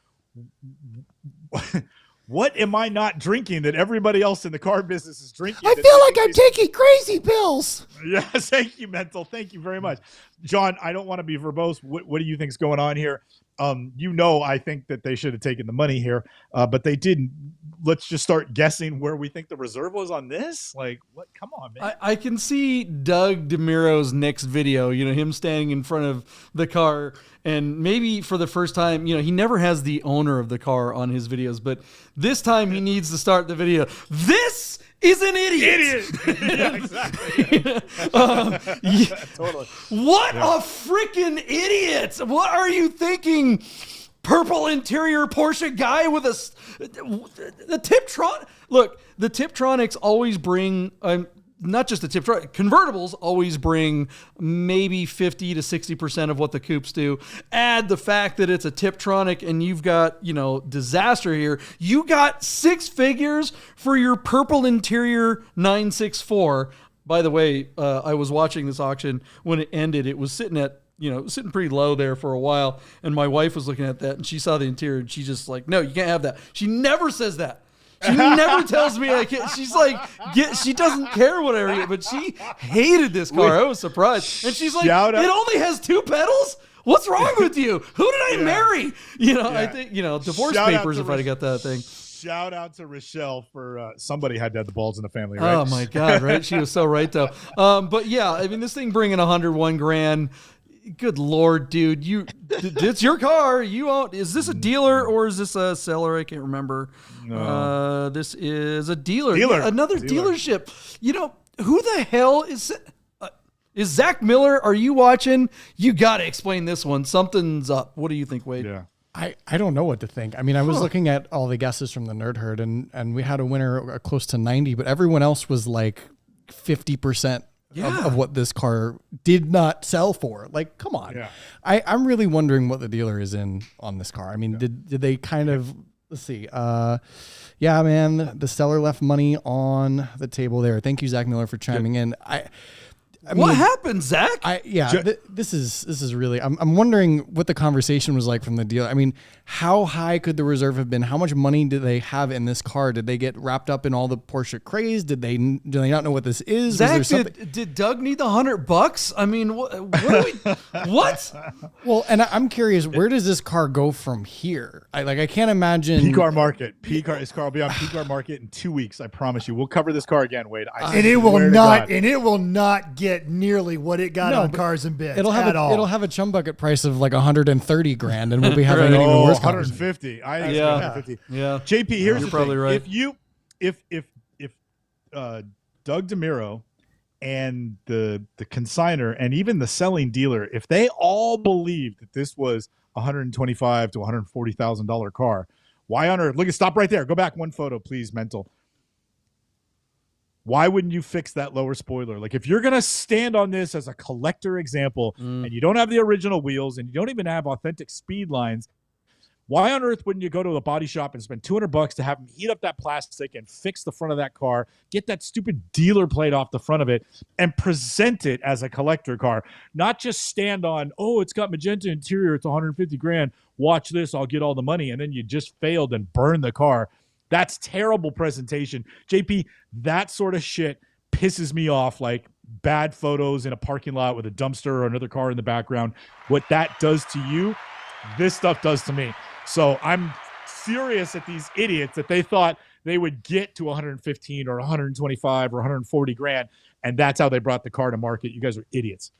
What am I not drinking that everybody else in the car business is drinking? I feel like I'm taking crazy pills. Yes, thank you, Mental. Thank you very much. John, I don't want to be verbose. What do you think is going on here? I think that they should have taken the money here, but they didn't. Let's just start guessing where we think the reserve was on this. Like, what? Come on, man. I can see Doug DeMiro's next video, him standing in front of the car, and maybe for the first time, he never has the owner of the car on his videos, but this time he needs to start the video. This is an idiot. Yeah, exactly. Totally. What a freaking idiot. What are you thinking? Purple interior Porsche guy with the Tiptronic. Look, the Tiptronics always bring, not just the Tiptronic, convertibles always bring maybe 50 to 60% of what the coupes do. Add the fact that it's a Tiptronic and you've got, disaster here. You got 6 figures for your purple interior 964. By the way, I was watching this auction when it ended. It was sitting pretty low there for a while. And my wife was looking at that and she saw the interior and she's just like, no, you can't have that. She never says that. She never tells me I can't. She's like, she doesn't care whatever, but she hated this car. I was surprised. And she's like, it only has 2 pedals? What's wrong with you? Who did I marry? I think, divorce papers if I'd have got that thing. Shout out to Rochelle for somebody had to have the balls in the family, right? Oh my God, right? She was so right though. But yeah, I mean, this thing bringing 101 grand. Good Lord, dude! It's your car. You own. Is this a dealer or is this a seller? I can't remember. No. This is a dealer. Yeah, another dealership. Who the hell is Zach Miller? Are you watching? You got to explain this one. Something's up. What do you think, Wade? Yeah. I don't know what to think. I mean, I was looking at all the guesses from the Nerd Herd, and we had a winner close to 90, but everyone else was like 50%. Of what this car did not sell for. Like, come on. Yeah. I'm really wondering what the dealer is in on this car. I mean, did they kind of Let's see. Yeah, man, the seller left money on the table there. Thank you, Zach Miller, for chiming in. What happened, Zach? This is really. I'm wondering what the conversation was like from the dealer. I mean, how high could the reserve have been? How much money did they have in this car? Did they get wrapped up in all the Porsche craze? Do they not know what this is? Zach, did Doug need the $100? I mean, what are we? What? Well, and I'm curious, where does this car go from here? I can't imagine. PCAR Market. This car will be on PCAR Market in 2 weeks. I promise you. We'll cover this car again, Wade. And it will not get nearly what it got on Cars and Bids. It'll have a chum bucket price of like $130,000, and we'll be having an even worse 150. I think it's 150. Yeah. JP, here's the probably thing. Right. If Doug DeMiro and the consignor and even the selling dealer, if they all believed that this was $125,000 to $140,000 car, why on earth? Stop right there. Go back one photo, please, mental. Why wouldn't you fix that lower spoiler? Like, if you're going to stand on this as a collector example and you don't have the original wheels and you don't even have authentic speed lines, why on earth wouldn't you go to a body shop and spend $200 to have them heat up that plastic and fix the front of that car, get that stupid dealer plate off the front of it, and present it as a collector car? Not just stand on, oh, it's got magenta interior, it's $150,000. Watch this, I'll get all the money, and then you just failed and burned the car. That's terrible presentation. JP, that sort of shit pisses me off, like bad photos in a parking lot with a dumpster or another car in the background. What that does to you, this stuff does to me. So I'm furious at these idiots that they thought they would get to 115 or 125 or 140 grand, and that's how they brought the car to market. You guys are idiots.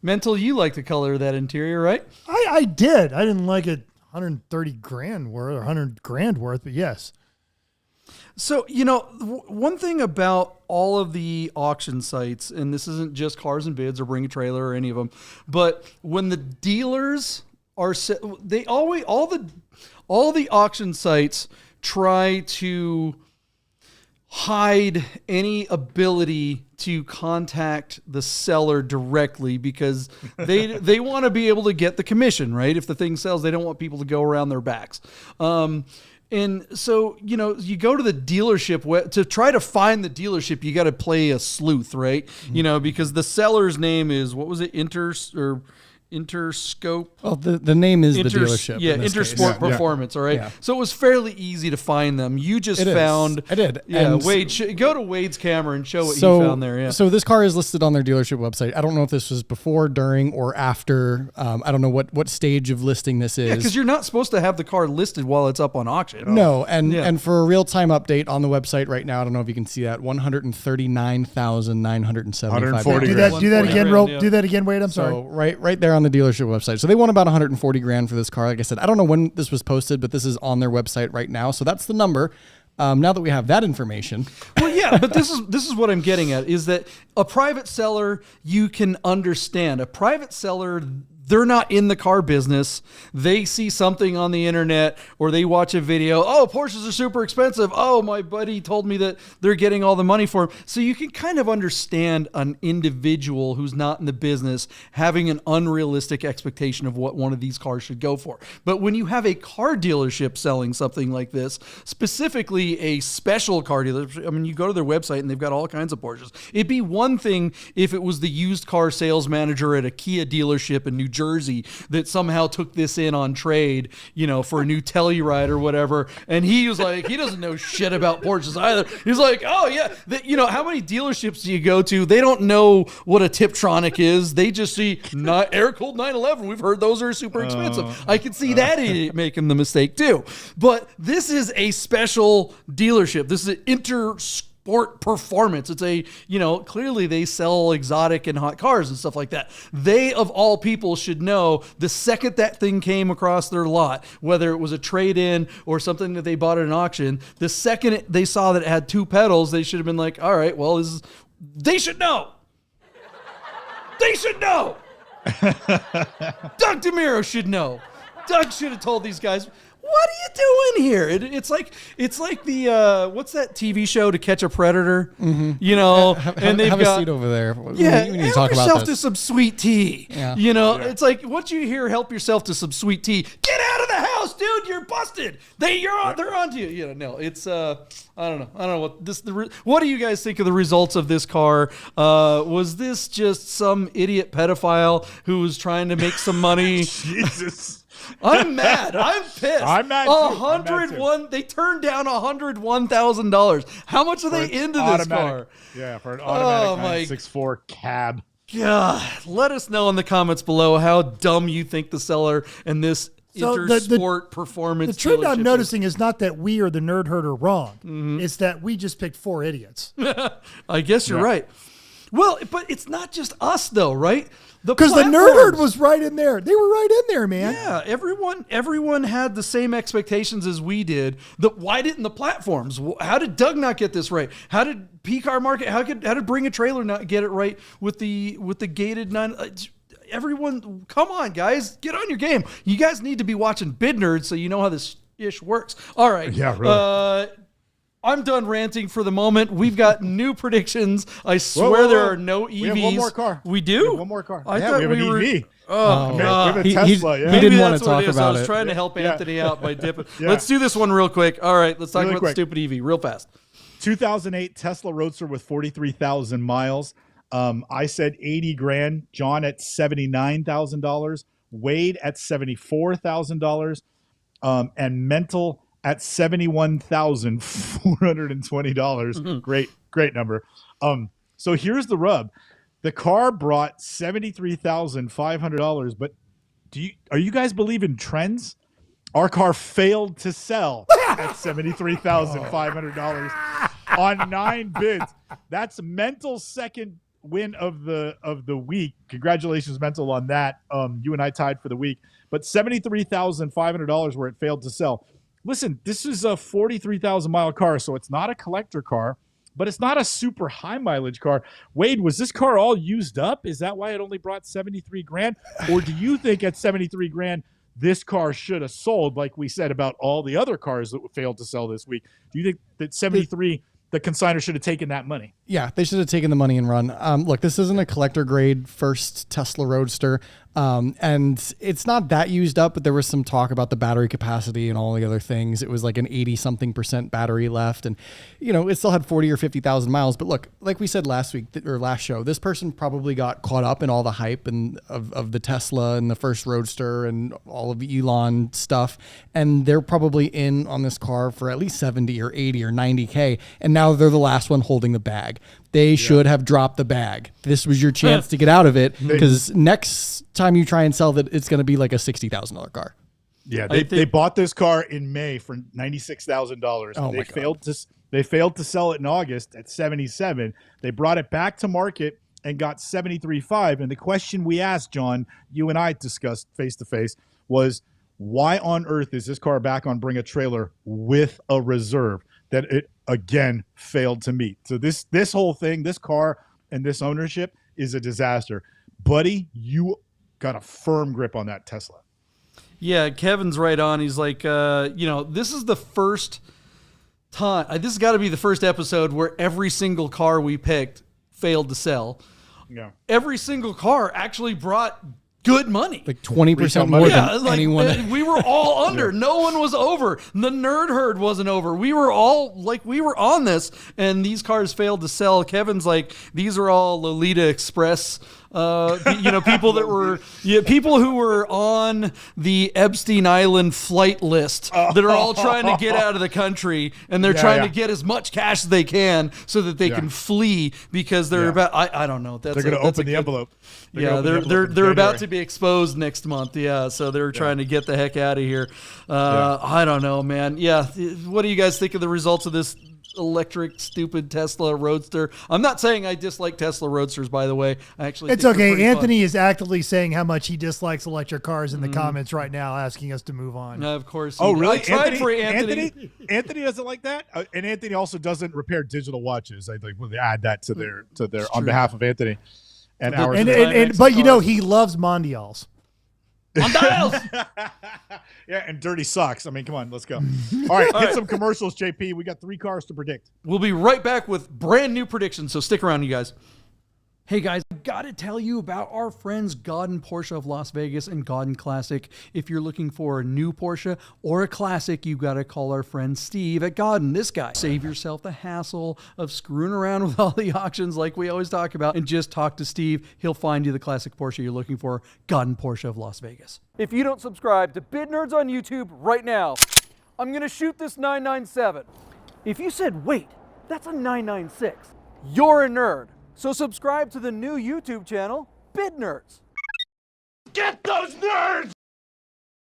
Mental, you like the color of that interior, right? I did. I didn't like it 130 grand worth or 100 grand worth, but yes. So, one thing about all of the auction sites, and this isn't just Cars and Bids or Bring a Trailer or any of them, but when the dealers are they always all the auction sites try to hide any ability to contact the seller directly because they want to be able to get the commission, right? If the thing sells, they don't want people to go around their backs. And so, you go to the dealership to try to find the dealership, you got to play a sleuth, right? Mm-hmm. Because the seller's name is, what was it? Interscope. Well, the name is the dealership. Yeah, Intersport Performance. All right. Yeah. So it was fairly easy to find them. You just found. I did. Yeah. And Wade, go to Wade's camera and show what you found there. Yeah. So this car is listed on their dealership website. I don't know if this was before, during, or after. I don't know what stage of listing this is. Yeah, because you're not supposed to have the car listed while it's up on auction. No, and for a real time update on the website right now, I don't know if you can see that, $139,975. Do that again, Do that again, Wade. I'm sorry. So right there on the dealership website. So they want about 140 grand for this car. Like I said, I don't know when this was posted, but this is on their website right now. So that's the number. Now that we have that information. Well, yeah, but this is what I'm getting at, is that a private seller, you can understand. A private seller, they're not in the car business. They see something on the internet or they watch a video. Oh, Porsches are super expensive. Oh, my buddy told me that they're getting all the money for them. So you can kind of understand an individual who's not in the business having an unrealistic expectation of what one of these cars should go for. But when you have a car dealership selling something like this, specifically a special car dealership, I mean, you go to their website and they've got all kinds of Porsches. It'd be one thing if it was the used car sales manager at a Kia dealership in New Jersey that somehow took this in on trade, for a new Telluride or whatever. And he was like, he doesn't know shit about Porsches either. He's like, oh yeah, how many dealerships do you go to? They don't know what a Tiptronic is. They just see air-cooled 911. We've heard those are super expensive. I could see that idiot making the mistake too. But this is a special dealership. This is an Intersport Performance. It's clearly they sell exotic and hot cars and stuff like that. They, of all people, should know the second that thing came across their lot, whether it was a trade-in or something that they bought at an auction, the second they saw that it had two pedals, they should have been like, all right, well, they should know. They should know. Doug DeMiro should know. Doug should have told these guys, What are you doing here? It's like the what's that TV show, To Catch a Predator? You know, and they've have got a seat over there. yeah, we need to help talk about yourself this. to some sweet tea. Yeah. You know, it's like what you hear. Help yourself to some sweet tea. Get out of the house, dude. You're busted. They're onto you. You know, no, it's I don't know what do you guys think of the results of this car? Was this just some idiot pedophile who was trying to make some money? Jesus. I'm mad. I'm pissed. I'm mad too. $101. They turned down $101,000. How much are they into this car? Yeah, for an automatic my 964 cab. God, let us know in the comments below how dumb you think the seller and this So Intersport performance. The trend dealership I'm is. noticing is not that we or the nerd herd are wrong. It's that we just picked 4 idiots. I guess you're right. Well, but it's not just us though, right? Because the nerd herd was right in there. They were right in there, man. Yeah, everyone had the same expectations as we did. Why didn't the platforms? How did Doug not get this right? How did PCAR Market? How did Bring a Trailer not get it right with the gated 9? Everyone, come on, guys, get on your game. You guys need to be watching Bid Nerds so you know how this ish works. All right. Yeah, really. I'm done ranting for the moment. We've got new predictions. I swear there are no EVs. We have one more car. We do? We have one more car. I yeah, thought we have an EV. Oh, We God. have a Tesla. Yeah. He didn't Maybe want that's to what talk it is. about I was it. trying to help Anthony out by dipping. Yeah. Let's do this one real quick. All right, let's talk Really about quick. the stupid EV real fast. 2008 Tesla Roadster with 43,000 miles. I said 80 grand. John at $79,000. Wade at $74,000. And Mental at $71,420. Great number. So here's the rub. The car brought $73,500, but are you guys believing trends? Our car failed to sell at $73,500 on 9 bids. That's Mental's second win of the week. Congratulations, Mental, on that. You and I tied for the week, but $73,500 where it failed to sell. Listen, this is a 43,000 mile car, so it's not a collector car, but it's not a super high mileage car. Wade, was this car all used up? Is that why it only brought 73 grand? Or do you think at 73 grand, this car should have sold, like we said about all the other cars that failed to sell this week? Do you think that 73, the consignor should have taken that money? Yeah, they should have taken the money and run. Look, this isn't a collector grade first Tesla Roadster. And it's not that used up, but there was some talk about the battery capacity and all the other things. It was like an 80-something% battery left. And, you know, it still had 40 or 50,000 miles. But look, like we said last week or last show, this person probably got caught up in all the hype and of the Tesla and the first Roadster and all of the Elon stuff. And they're probably in on this car for at least 70 or 80 or 90K. And now they're the last one holding the bag. They should have dropped the bag. This was your chance to get out of it, because next time you try and sell that, it's going to be like a $60,000 car. Yeah, they bought this car in May for $96,000. Oh They failed to sell it in August at $77,000. They brought it back to market and got $73,500. And the question we asked, John, you and I discussed face to face, was why on earth is this car back on Bring a Trailer with a reserve that it again failed to meet? So this whole thing, this car and this ownership is a disaster. Buddy, you got a firm grip on that Tesla. Yeah, Kevin's right on. He's like, this is the first time. This has got to be the first episode where every single car we picked failed to sell. Yeah. Every single car actually brought good money. Like 20% more than anyone. We were all under. No one was over. The nerd herd wasn't over. We were all we were on this, and these cars failed to sell. Kevin's like, these are all Lolita Express. People who were on the Epstein Island flight list that are all trying to get out of the country, and they're trying to get as much cash as they can so that they can flee, because they're about. I don't know. They're going to open the envelope. They're about to be exposed next month. Yeah, so they're trying to get the heck out of here. I don't know, man. Yeah, what do you guys think of the results of this electric stupid Tesla Roadster? I'm not saying I dislike Tesla Roadsters, by the way. I actually It's think they're okay. pretty Anthony is actively saying how much he dislikes electric cars in the comments right now, asking us to move on. fun. Of course. Oh, really? I tried for Anthony. Anthony doesn't like that, and Anthony also doesn't repair digital watches. I like they add that to their on behalf of Anthony and ours. But he loves Mondials. On dials. Yeah, and dirty socks. I mean, come on, let's go. All right, hit some commercials, JP. We got 3 cars to predict. We'll be right back with brand new predictions, so stick around, you guys. Hey guys, I've got to tell you about our friends Godden Porsche of Las Vegas and Godden Classic. If you're looking for a new Porsche or a classic, you got to call our friend Steve at Godden, this guy. Save yourself the hassle of screwing around with all the auctions like we always talk about and just talk to Steve. He'll find you the classic Porsche you're looking for, Godden Porsche of Las Vegas. If you don't subscribe to Bid Nerds on YouTube right now, I'm going to shoot this 997. If you said, wait, that's a 996, you're a nerd. So subscribe to the new YouTube channel, Bid Nerds. Get those nerds!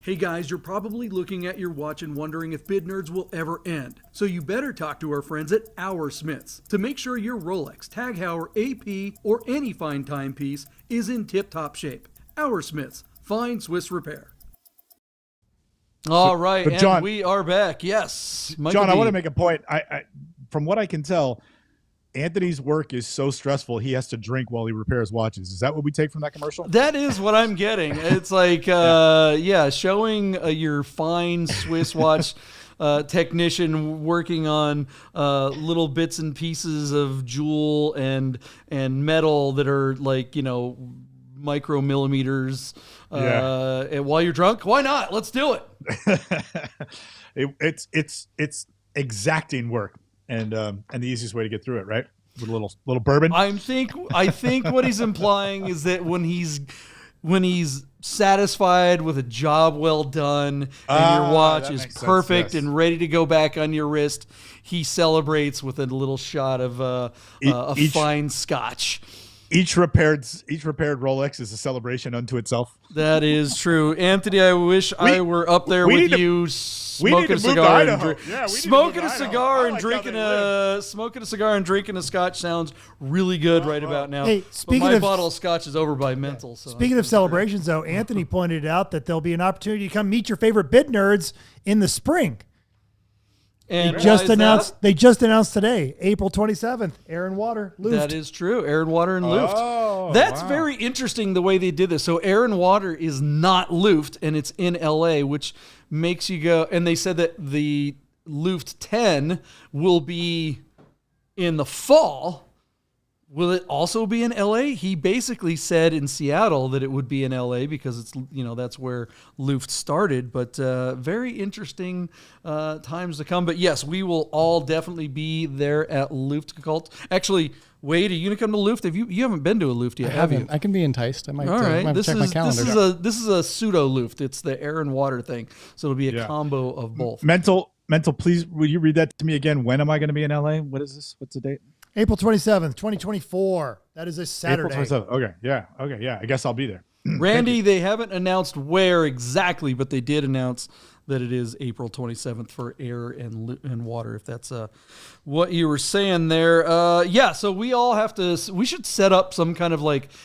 Hey guys, you're probably looking at your watch and wondering if Bid Nerds will ever end. So you better talk to our friends at Our Smiths to make sure your Rolex, Tag Heuer, AP, or any fine timepiece is in tip-top shape. Our Smiths, fine Swiss repair. All right, but and John, we are back. Yes, Michael John, I want to Deeb. make a point. I from what I can tell, Anthony's work is so stressful he has to drink while he repairs watches. Is that what we take from that commercial? That is what I'm getting. It's like, showing your fine Swiss watch technician working on little bits and pieces of jewel and metal that are like, micromillimeters. And while you're drunk, why not? Let's do it. It's exacting work. And the easiest way to get through it, right? With a little bourbon. I think what he's implying is that when he's satisfied with a job well done and your watch is perfect and ready to go back on your wrist, he celebrates with a little shot of fine scotch. Each repaired Rolex is a celebration unto itself. That is true. Anthony, I wish I were up there with you smoking a cigar and drinking a scotch sounds really good right about now. Hey, but my bottle of scotch is over by mental. So speaking of celebrations, though, Anthony pointed out that there'll be an opportunity to come meet your favorite Bid Nerds in the spring. And They just announced today, April 27th, Air and Water, Luft. That is true. Air and Water and Luft. That's very interesting the way they did this. So Air and Water is not Luft, and it's in LA, which makes you go. And they said that the Luft 10 will be in the fall. Will it also be in LA? He basically said in Seattle that it would be in LA because it's, that's where Luft started. But very interesting times to come. But yes, we will all definitely be there at Luft Cult. Actually, Wade, are you gonna come to Luft? You haven't been to a Luft yet, I have haven't. you? I can be enticed. I might. All right, might check my calendar. This is a pseudo Luft. It's the air and water thing, so it'll be a combo of both. Mental. Please, will you read that to me again? When am I going to be in LA? What is this? What's the date? April 27th, 2024. That is a Saturday. April 27th. Okay. Yeah. I guess I'll be there. Randy, they haven't announced where exactly, but they did announce that it is April 27th for air and water, if that's what you were saying there. So we should set up some kind of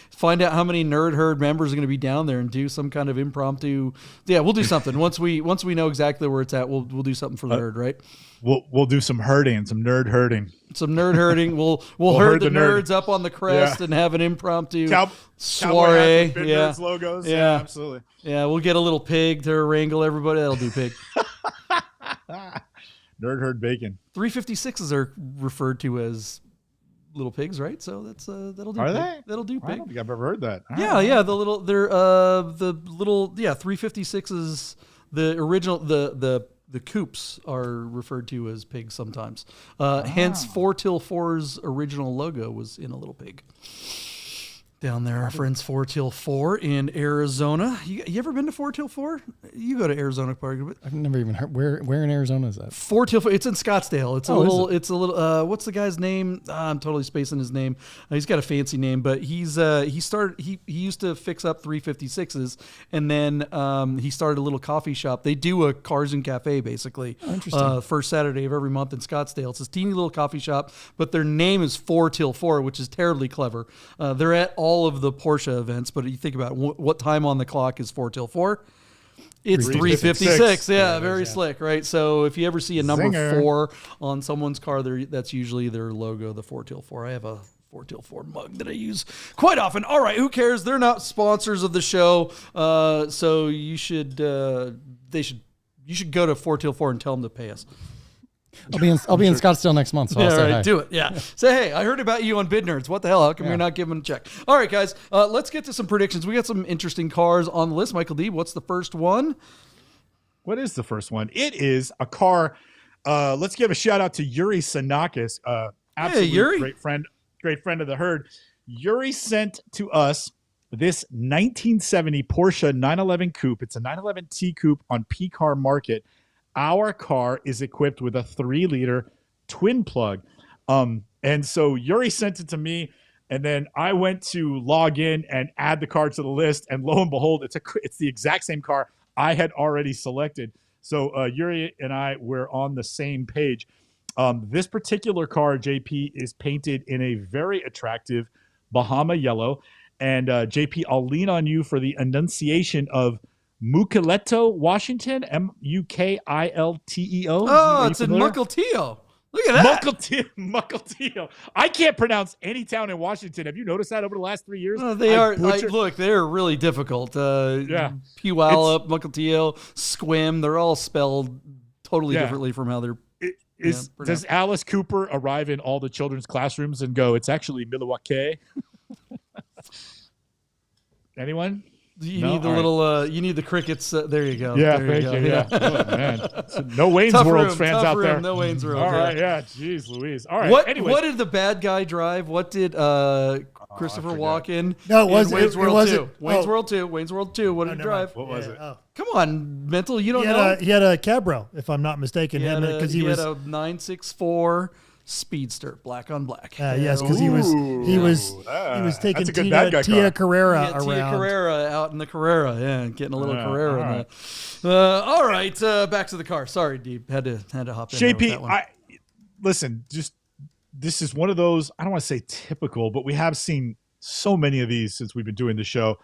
find out how many Nerd Herd members are going to be down there and do some kind of impromptu. Yeah, we'll do something. Once we know exactly where it's at, we'll do something for the herd, right? We'll do some herding, some nerd herding. Some nerd herding. We'll herd the nerds up on the crest and have an impromptu soiree. Yeah, nerds logos. Yeah, absolutely. Yeah, we'll get a little pig to wrangle everybody. That'll do pig. Nerd herd bacon. 356s are referred to as little pigs, right? So that'll do. Are pig. they? That'll do pig. I don't think I've ever heard that. Yeah. The little 356s. The original the coupes are referred to as pigs sometimes. Hence 4till4's original logo was in a little pig. Down there, our friends 4till4 in Arizona. You ever been to 4till4? You go to Arizona quite a bit. I've never even heard. Where in Arizona is that? 4till4. It's in Scottsdale. It's a little. What's the guy's name? I'm totally spacing his name. He's got a fancy name, but he used to fix up 356s, and then he started a little coffee shop. They do a cars and cafe basically. Oh, interesting. First Saturday of every month in Scottsdale. It's this teeny little coffee shop, but their name is 4till4, which is terribly clever. They're at all of the Porsche events, but you think about what time on the clock is 4till4? It's 356. Yeah, very slick, right? So if you ever see a number 4 on someone's car, that's usually their logo, the 4till4. I have a Fort Till 4 mug that I use quite often. All right, who cares? They're not sponsors of the show, so you should you should go to Fort Till 4 and tell them to pay us. I'll be in Scottsdale next month, so I'll say hi. Do it. Yeah. Say, hey, I heard about you on Bid Nerds. What the hell? How come you're not giving them a check? All right, guys, let's get to some predictions. We got some interesting cars on the list. Michael Deeb, what's the first one? What is the first one? It is a car. Let's give a shout out to Yuri Sanakis. Absolute Yuri. great friend of the herd. Yuri sent to us this 1970 Porsche 911 Coupe. It's a 911T Coupe on PCAR Market. Our car is equipped with a 3-liter twin plug. And so Yuri sent it to me, and then I went to log in and add the car to the list, and lo and behold, it's the exact same car I had already selected. So Yuri and I were on the same page. This particular car, JP, is painted in a very attractive Bahama yellow. And JP, I'll lean on you for the enunciation of Mukilteo, Washington, Mukilteo. Oh, it's in Mukilteo. Look at that. Mukilteo. I can't pronounce any town in Washington. Have you noticed that over the last 3 years? They're really difficult. Puyallup, Mukilteo, Squim, they're all spelled totally differently from how they're Does Alice Cooper arrive in all the children's classrooms and go, it's actually Milwaukee? Anyone? You need the little. You need the crickets. There you go. Yeah, there you go. Yeah. Oh, man. So no Wayne's World fans out there. No Wayne's World. All right. Yeah. Jeez, Louise. All right. What did the bad guy drive? What did Christopher Walken? No, it was Wayne's World 2. wasn't. Wayne's World 2. Wayne's World 2. What did he drive? What was it? Oh. Come on, mental. You don't know. He had a Cabro, if I'm not mistaken. He had a 964 Speedster, black on black. Yes, because he was taking Tia Carrera around. Tia Carrera out in the Carrera, getting a little Carrera. All right, back to the car. Sorry, Deeb, had to hop in. JP, there with that one. listen. Just this is one of those. I don't want to say typical, but we have seen so many of these since we've been doing the show.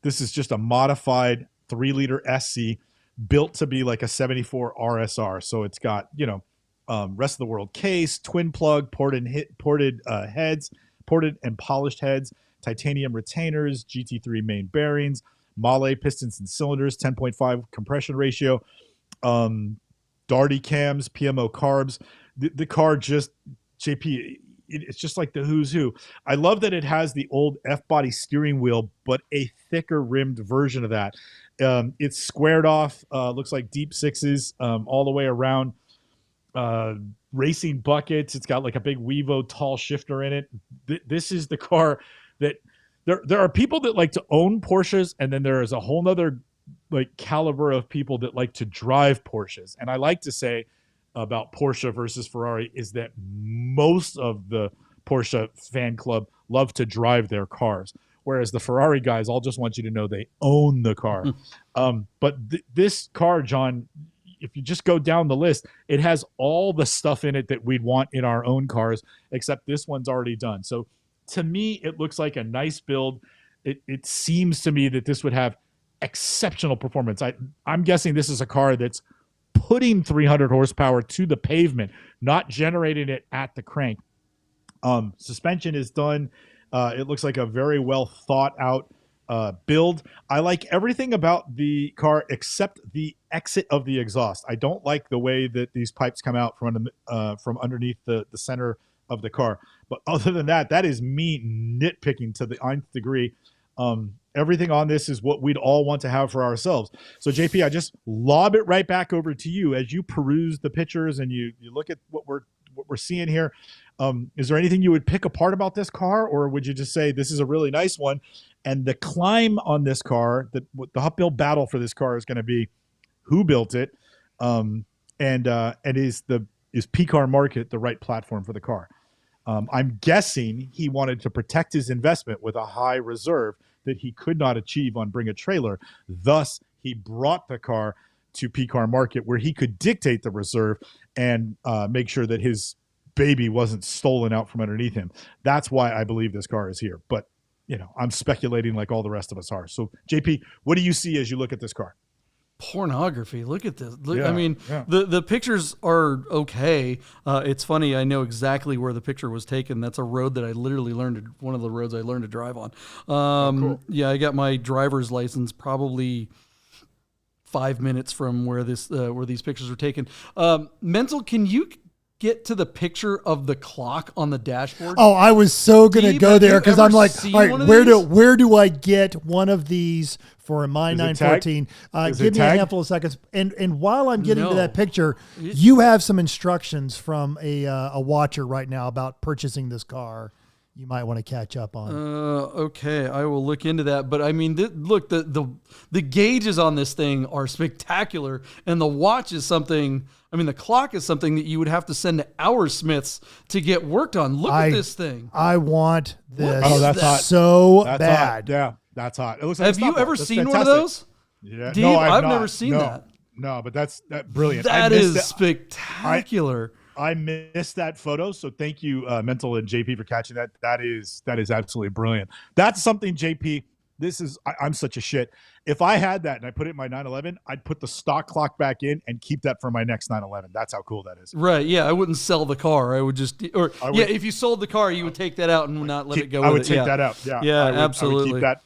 This is just a modified 3-liter SC built to be like a 74 RSR. So it's got rest of the world case, twin plug, ported and polished heads, titanium retainers, GT3 main bearings, Mahle pistons and cylinders, 10.5 compression ratio, Darty cams, PMO carbs. The car just, JP, it's just like the who's who. I love that it has the old F-body steering wheel, but a thicker rimmed version of that. It's squared off, looks like deep sixes all the way around. Racing buckets. It's got like a big Wevo tall shifter in it. This is the car that there are people that like to own Porsches, and then there is a whole nother like caliber of people that like to drive Porsches. And I like to say about Porsche versus Ferrari is that most of the Porsche fan club love to drive their cars, whereas the Ferrari guys all just want you to know they own the car. But this car, John, if you just go down the list, it has all the stuff in it that we'd want in our own cars, except this one's already done. So to me, it looks like a nice build. It seems to me that this would have exceptional performance. I'm guessing this is a car that's putting 300 horsepower to the pavement, not generating it at the crank. Suspension is done. It looks like a very well thought out build. I like everything about the car except the exit of the exhaust. I don't like the way that these pipes come out from underneath the center of the car. But other than that, that is me nitpicking to the nth degree. Everything on this is what we'd all want to have for ourselves. So JP, I just lob it right back over to you as you peruse the pictures and you look at what we're seeing here. Is there anything you would pick apart about this car, or would you just say this is a really nice one? And the climb on this car, the uphill battle for this car is going to be who built it, and is PCAR Market the right platform for the car? I'm guessing he wanted to protect his investment with a high reserve that he could not achieve on Bring a Trailer. Thus, he brought the car to PCAR Market where he could dictate the reserve and make sure that his baby wasn't stolen out from underneath him. That's why I believe this car is here. But, I'm speculating like all the rest of us are. So, JP, what do you see as you look at this car? pornography. Look at this. Look, Yeah, I mean, yeah. the pictures are okay. It's funny. I know exactly where the picture was taken. That's a road that I literally one of the roads I learned to drive on. Cool. Yeah, I got my driver's license probably 5 minutes from where these pictures were taken. Mental, can you get to the picture of the clock on the dashboard? Oh, I was so going to Deeb, go have there you because ever I'm like, seen all right, one of where these? do I get one of these for my Is it 914? Is Give it me a tagged? handful of seconds. And while I'm getting to No. that picture, you have some instructions from a watcher right now about purchasing this car. You might want to catch up on. Okay, I will look into that. But I mean, look, the gauges on this thing are spectacular, and the watch is something. I mean, the clock is something that you would have to send to Hoursmiths to get worked on. Look at this thing. I want this Oh, that's hot. so That's bad. hot. Yeah, that's hot. It looks like Have a you stopwatch. ever That's seen one of fantastic. those? Yeah. Deeb, No, I've not. never seen No. that. No, but that's brilliant. That I is missed spectacular. I missed that photo, so thank you, Mental and JP, for catching that. That is absolutely brilliant. That's something, JP. I'm such a shit. If I had that and I put it in my 911, I'd put the stock clock back in and keep that for my next 911. That's how cool that is. Right, yeah, I wouldn't sell the car. I would just, if you sold the car, you would take that out and not let it go. I would with it. take that out. Yeah, Yeah, I would absolutely. keep that.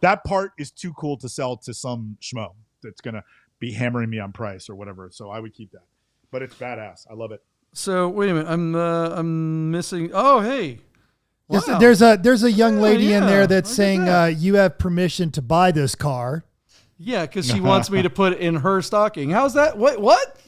That part is too cool to sell to some schmo that's gonna be hammering me on price or whatever. So I would keep that. But it's badass. I love it. So wait a minute, I'm missing. Oh, hey, wow. There's a young lady in yeah, there that's look at saying that. you have permission to buy this car. Yeah, because she wants me to put it in her stocking. How's that? What?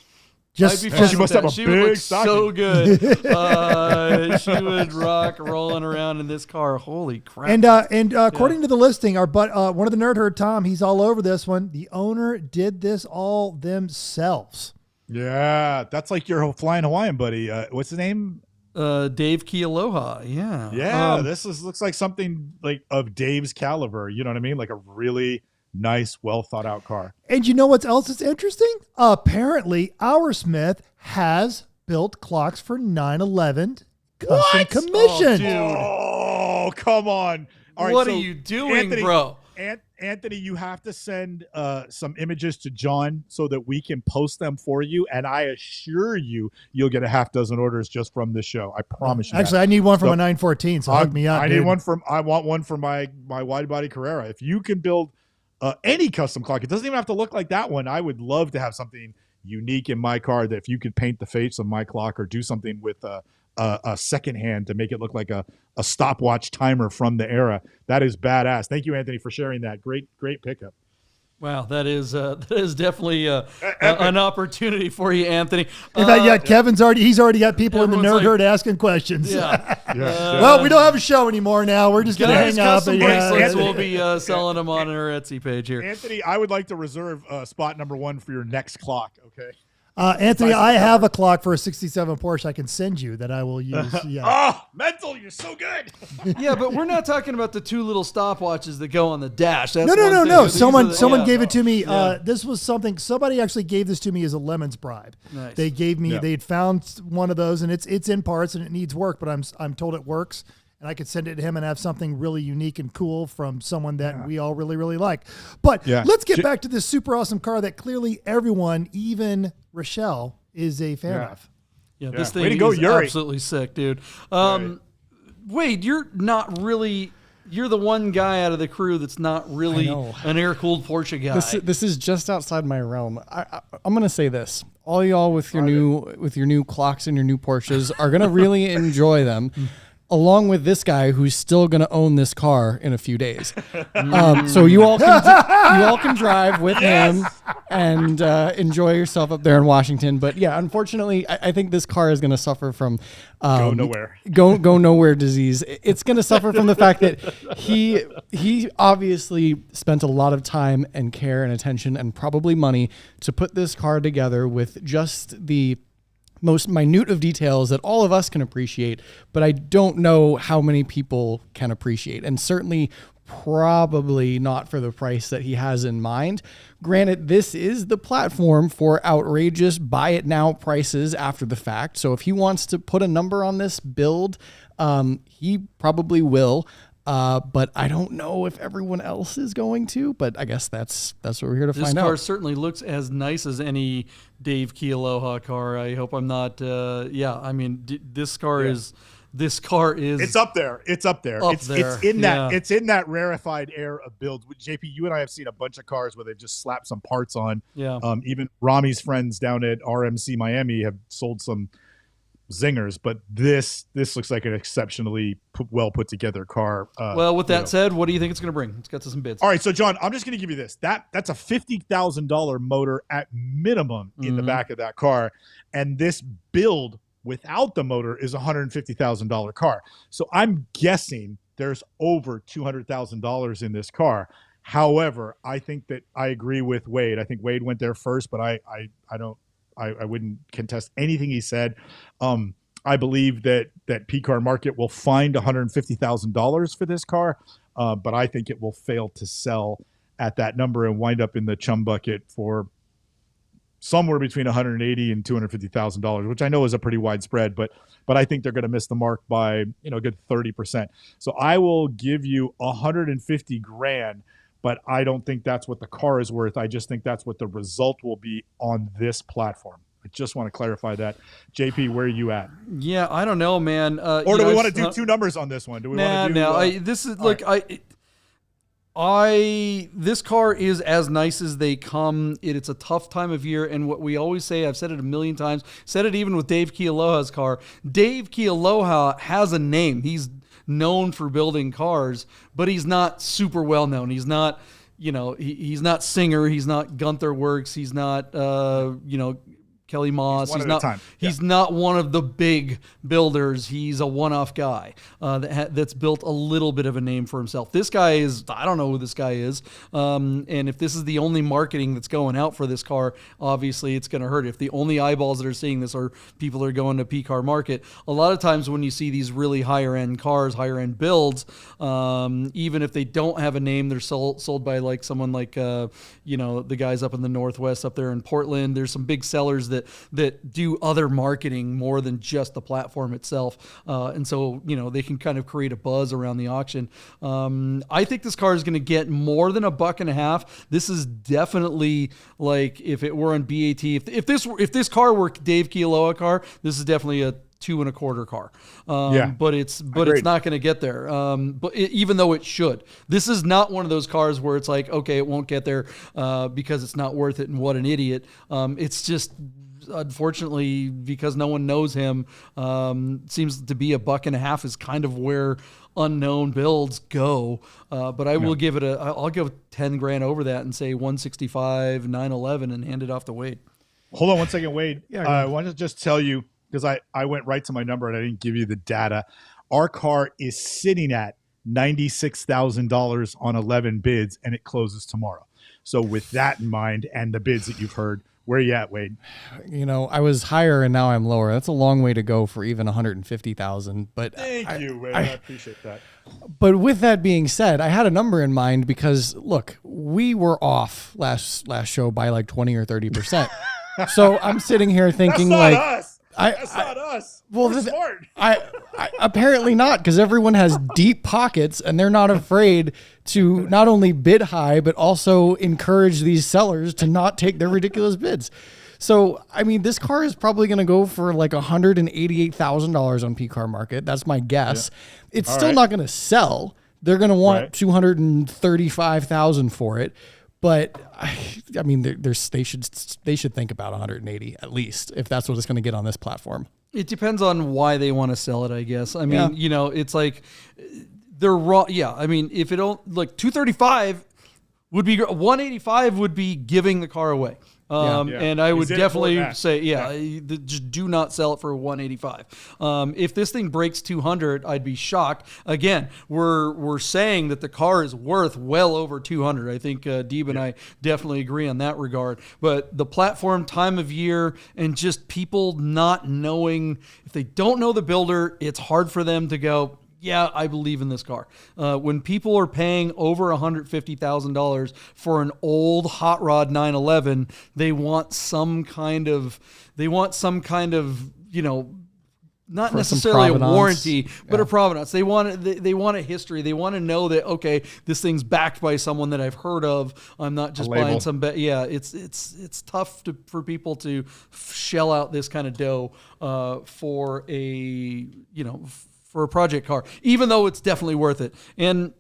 Just, I'd be just fine She must with have that. a She big would look stocking. so good. She would rock rolling around in this car. Holy crap! and according to the listing, one of the Nerd Herd, Tom, he's all over this one. The owner did this all themselves. Yeah, that's like your flying Hawaiian buddy. What's his name? Dave Kealoha. Yeah. Yeah, looks like something like of Dave's caliber. You know what I mean? Like a really nice, well thought out car. And you know what else is interesting? Apparently, Hoursmith has built clocks for 911 custom commission. Oh, come on! All right, What so are you doing, Anthony, bro? Anthony, you have to send some images to John so that we can post them for you. And I assure you, you'll get a half dozen orders just from this show. I promise you. Actually, I need one from a 914, so hook me up. I dude. need one from. I want one for my wide body Carrera. If you can build any custom clock, it doesn't even have to look like that one. I would love to have something unique in my car that if you could paint the face of my clock or do something with a second hand to make it look like a stopwatch timer from the era. That is badass. Thank you, Anthony, for sharing that. Great pickup. Wow, that is definitely an opportunity for you, Anthony. In fact, Kevin's already got people in the Everyone's Nerd like- Herd asking questions. Yeah. Well, we don't have a show anymore now. We're just going to Guys, hang up. custom and, bracelets will be selling them on our Etsy page here. Anthony, I would like to reserve spot number 1 for your next clock. Okay. Anthony, I have a clock for a 67 Porsche I can send you that I will use. Yeah. Oh, Mental, you're so good. Yeah, but we're not talking about the two little stopwatches that go on the dash. That's No. one thing. These are the- Someone yeah. gave it to me. Yeah. This was somebody actually gave this to me as a lemons bribe. Nice. They gave me, Yeah. they had found one of those and it's in parts and it needs work, but I'm told it works. And I could send it to him and have something really unique and cool from someone that we all really, really like. But Yeah. let's get back to this super awesome car that clearly everyone, even Rochelle, is a fan Yeah. of. Yeah, this Way thing to go, is Yuri. absolutely sick, dude. Right. Wade, you're not really. You're the one guy out of the crew that's not really know. an air-cooled Porsche guy. This is just outside my realm. I'm gonna say this: all y'all with your new clocks and your new Porsches are gonna really enjoy them, along with this guy who's still gonna own this car in a few days. So you all can drive with him and enjoy yourself up there in Washington. But yeah, unfortunately, I think this car is gonna suffer from Go nowhere. go nowhere disease. It's going to suffer from the fact that he obviously spent a lot of time and care and attention and probably money to put this car together with just the most minute of details that all of us can appreciate, but I don't know how many people can appreciate, and certainly probably not for the price that he has in mind. Granted, this is the platform for outrageous buy it now prices after the fact. So if he wants to put a number on this build, he probably will. But I don't know if everyone else is going to, but I guess that's what we're here to find out. This car certainly looks as nice as any Dave Kealoha car. I hope I'm not, this car is... It's up there. It's up there. It's in that rarefied air of builds. JP, you and I have seen a bunch of cars where they've just slapped some parts on. Yeah. Even Rami's friends down at RMC Miami have sold some zingers, but this looks like an exceptionally well put together car. Well, with that said, what do you think it's going to bring? Let's get to some bids. All right, so John, I'm just going to give you this. That's a $50,000 motor at minimum in the back of that car, and this build without the motor is a $150,000 car. So I'm guessing there's over $200,000 in this car. However, I think that I agree with Wade. I think Wade went there first, but I wouldn't contest anything he said. I believe that PCAR Market will find $150,000 for this car, but I think it will fail to sell at that number and wind up in the chum bucket for somewhere between $180,000 and $250,000, which I know is a pretty wide spread, but I think they're going to miss the mark by a good 30%. So I will give you $150,000, but I don't think that's what the car is worth. I just think that's what the result will be on this platform. I just want to clarify that. JP, where are you at? Yeah, I don't know, man. Or do we want to do two numbers on this one? Do we want to do? This car is as nice as they come. It's a tough time of year, and what we always say, I've said it a million times, said it even with Dave Kealoha's car. Dave Kealoha has a name. He's known for building cars, but he's not super well known. He's not, he's not Singer. He's not Gunther Works. He's not, Kelly Moss. He's not one of the big builders. He's a one-off guy that's built a little bit of a name for himself. This guy is, I don't know who this guy is. And if this is the only marketing that's going out for this car, obviously it's going to hurt. If the only eyeballs that are seeing this are people that are going to PCAR Market, a lot of times when you see these really higher-end cars, higher-end builds, even if they don't have a name, they're sold by like someone like, the guys up in the Northwest up there in Portland. There's some big sellers that do other marketing more than just the platform itself. And so, they can kind of create a buzz around the auction. I think this car is going to get more than $1.50. This is definitely like if it were on BAT, if this car were Dave Kealoha car, this is definitely a $2.25 car. But it's not going to get there. Even though it should, this is not one of those cars where it's like, okay, it won't get there because it's not worth it. And what an idiot. It's just, unfortunately, because no one knows him, seems to be $1.50 is kind of where unknown builds go. But I will give it I'll give $10,000 over that and say 165, 911 and hand it off to Wade. Hold on one second, Wade. I want to just tell you, because I went right to my number and I didn't give you the data. Our car is sitting at $96,000 on 11 bids, and it closes tomorrow. So with that in mind and the bids that you've heard, where are you at, Wade? I was higher and now I'm lower. That's a long way to go for even $150,000. But thank you, Wade. I appreciate that. But with that being said, I had a number in mind because look, we were off last show by like 20 or 30%. So I'm sitting here thinking That's not like. us. That's not us. Well, we're smart. I apparently not, because everyone has deep pockets and they're not afraid to not only bid high, but also encourage these sellers to not take their ridiculous bids. So, this car is probably going to go for like $188,000 on PCAR Market. That's my guess. Yeah. It's still not going to sell. They're going to want $235,000 for it. But they should think about 180 at least, if that's what it's going to get on this platform. It depends on why they want to sell it, I guess. It's like they're wrong. Yeah. If it don't, like 235 would be 185 would be giving the car away. And I would definitely say, just do not sell it for 185. If this thing breaks 200, I'd be shocked. Again, we're saying that the car is worth well over 200. I think Deeb and I definitely agree on that regard. But the platform, time of year, and just people not knowing, if they don't know the builder, it's hard for them to go, yeah, I believe in this car. When people are paying over $150,000 for an old hot rod 911, they want some kind of, not For some necessarily a provenance. warranty, but Yeah. a provenance. They want a history. They want to know that, okay, this thing's backed by someone that I've heard of. I'm not just label. buying some. It's tough for people to shell out this kind of dough for a project car, even though it's definitely worth it. And,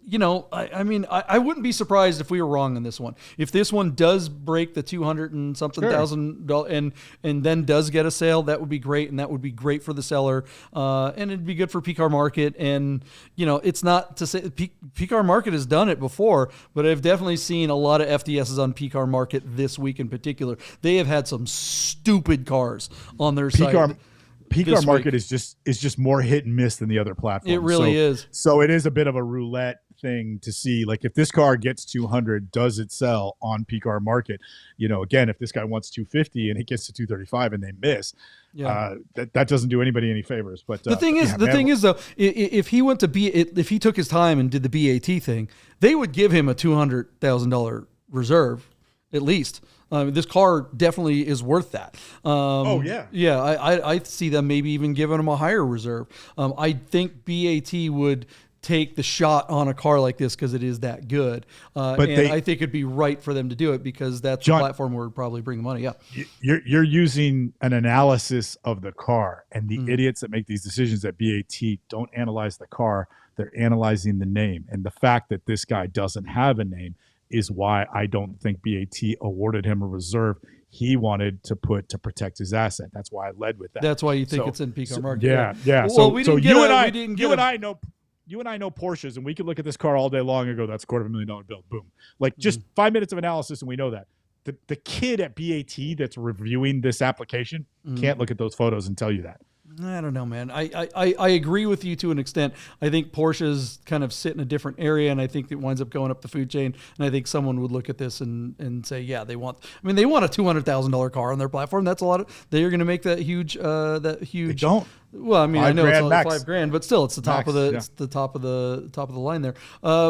I wouldn't be surprised if we were wrong on this one. If this one does break the 200 and something $1,000 and then does get a sale, that would be great. And that would be great for the seller. And it'd be good for PCAR Market. And, it's not to say PCAR Market has done it before, but I've definitely seen a lot of FDSs on PCAR Market this week in particular. They have had some stupid cars on their site. PCAR Market is just more hit and miss than the other platforms. It really is. So it is a bit of a roulette thing to see, like, if this car gets 200, does it sell on PCAR Market? Again, if this guy wants 250 and it gets to 235 and they miss, that doesn't do anybody any favors. But the thing is though, if he went to if he took his time and did the BAT thing, they would give him a $200,000 reserve at least. This car definitely is worth that. I see them maybe even giving them a higher reserve. I think BAT would take the shot on a car like this because it is that good. I think it'd be right for them to do it because that's the platform where it'd probably bring money up. You're using an analysis of the car, and the idiots that make these decisions at BAT don't analyze the car. They're analyzing the name. And the fact that this guy doesn't have a name is why I don't think BAT awarded him a reserve he wanted to protect his asset. That's why I led with that. That's why you think it's in PCAR Market. Yeah. Well, you and I know Porsches, and we could look at this car all day long and go, that's $250,000 bill. Boom. Like just 5 minutes of analysis and we know that. The kid at BAT that's reviewing this application can't look at those photos and tell you that. I don't know, man. I agree with you to an extent. I think Porsches kind of sit in a different area, and I think it winds up going up the food chain. And I think someone would look at this and say, yeah, they want a $200,000 car on their platform. That's a lot of. They're going to make that huge. They don't. Well, I mean, I know it's only max. $5,000, but still, it's the top it's the top of the line there.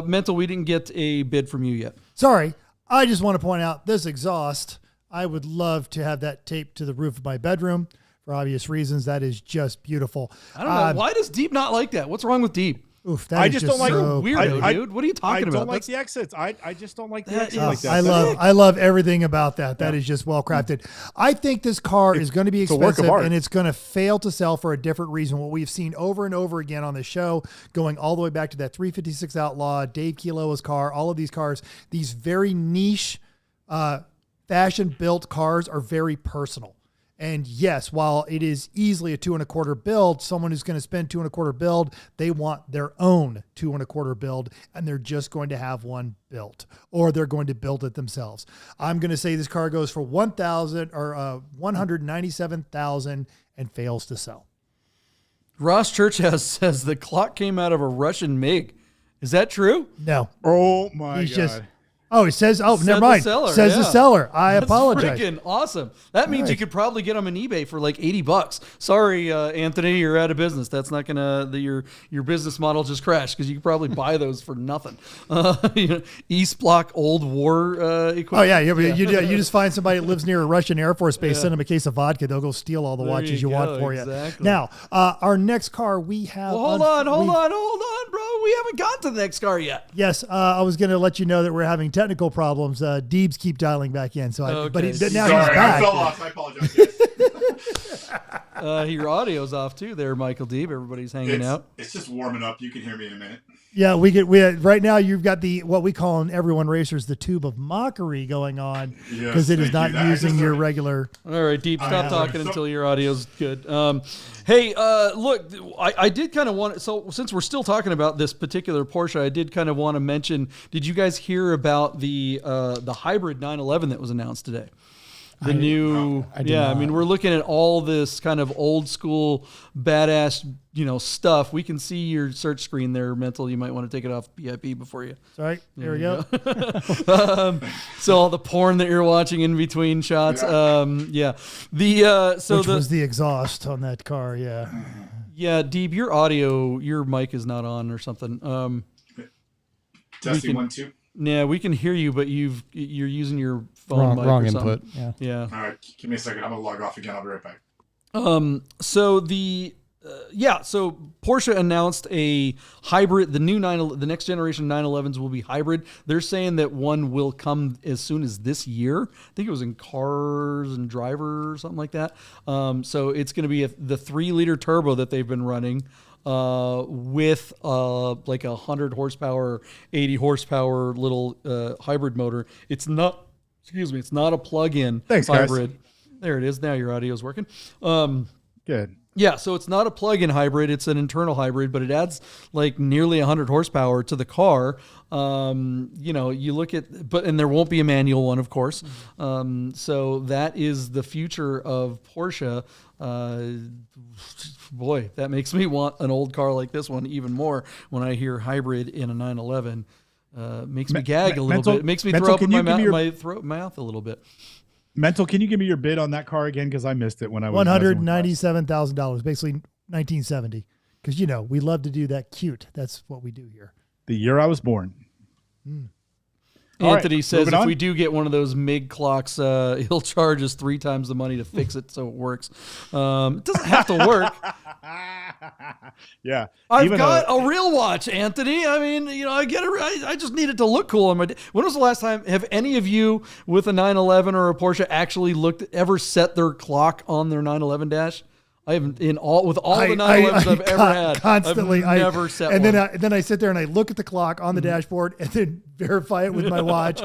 Mental, we didn't get a bid from you yet. Sorry, I just want to point out this exhaust. I would love to have that taped to the roof of my bedroom. For obvious reasons, that is just beautiful. I don't know. Why does Deeb not like that? What's wrong with Deeb? Oof, that is don't like so weirdo, dude. What are you talking about? I don't like the exits. I just don't like the exits like that. I love everything about that. That is just well crafted. I think this car is going to be expensive and it's going to fail to sell for a different reason. What we've seen over and over again on the show, going all the way back to that 356 Outlaw, Dave Keelowa's car, all of these cars, these very niche, fashion built cars are very personal. And yes, while it is easily a 2 1/4 build, someone who's going to spend 2 1/4 build, they want their own 2 1/4 build, and they're just going to have one built, or they're going to build it themselves. I'm going to say this car goes for $197,000 and fails to sell. Ross Churchhouse says the clock came out of a Russian MiG. Is that true? No. Oh my God. It says, never mind. The seller. I That's apologize. Freaking awesome. That means you could probably get them on eBay for like $80. Sorry, Anthony, you're out of business. That's not gonna your business model just crashed because you could probably buy those for nothing. East Block old war equipment. Oh yeah, you just find somebody that lives near a Russian Air Force base, send them a case of vodka, they'll go steal all the watches you want for you. Now, our next car we have. Well, hold on, bro. We haven't got to the next car yet. Yes, I was going to let you know that we're having technical problems. Deebs keep dialing back in, so but now he's back. I fell off. I apologize. Your audio's off too, there, Michael Deeb. Everybody's hanging out. It's just warming up. You can hear me in a minute. Yeah, we right now. You've got what we call in Everyone Racers the tube of mockery going on because it is not using your regular. All right, Deep, stop talking until your audio's good. Hey, look, I did kind of want so since we're still talking about this particular Porsche, I did kind of want to mention. Did you guys hear about the hybrid 911 that was announced today? I mean, we're looking at all this kind of old school badass, stuff. We can see your search screen there, Mental. You might want to take it off BIP before you. Sorry, there we go. So all the porn that you're watching in between shots. Which was the exhaust on that car. Yeah. Yeah, Deeb, your mic is not on or something. Testing 1 2. Yeah, we can hear you, but you're using your phone mic wrong or input. Something. Yeah. All right, give me a second. I'm gonna log off again. I'll be right back. So the Yeah, so Porsche announced a hybrid. The next generation 911s will be hybrid. They're saying that one will come as soon as this year. I think it was in Cars and Driver or something like that. So it's going to be the 3-liter turbo that they've been running with like 100 horsepower, 80 horsepower little hybrid motor. It's not a plug-in hybrid. Guys. There it is. Now your audio's working. Good. Yeah, so it's not a plug-in hybrid; it's an internal hybrid, but it adds like nearly 100 horsepower to the car. You look at, and there won't be a manual one, of course. So that is the future of Porsche. Boy, that makes me want an old car like this one even more when I hear hybrid in a 911. Makes me gag a little bit. It makes me throw up in my mouth a little bit. Mental, can you give me your bid on that car again? Because I missed it when I was $197,000, basically 1970. Because we love to do that cute. That's what we do here. The year I was born. Anthony says if we do get one of those MIG clocks, he'll charge us 3 times the money to fix it so it works. It doesn't have to work. Yeah, I've got a real watch, Anthony. I mean, I get it. I just need it to look cool on my. When was the last time? Have any of you with a 911 or a Porsche actually ever set their clock on their 911 dash? I haven't with all the 911s I've ever had. Constantly, I've never set and one. Then I sit there and I look at the clock on the dashboard and then verify it with my watch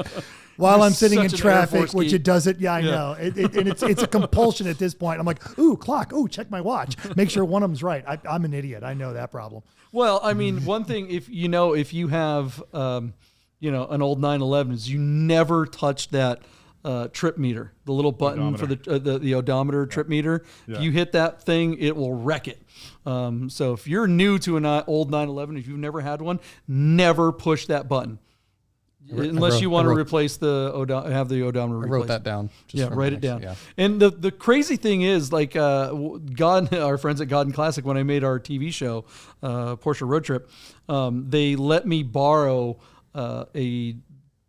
while I'm sitting in traffic, which it doesn't. Yeah, I know. And it's a compulsion at this point. I'm like, ooh, clock. Ooh, check my watch. Make sure one of them's right. I'm an idiot. I know that problem. Well, I mean, one thing if you have an old 911 is you never touch that trip meter, the little button odometer. For the odometer trip meter. Yeah. If you hit that thing, it will wreck it. So if you're new to an old 911, if you've never had one, never push that button. Unless you want to replace have the odometer replaced. I wrote that down. Write it down. Yeah. And the crazy thing is, like, our friends at God and Classic, when I made our TV show, Porsche Road Trip, they let me borrow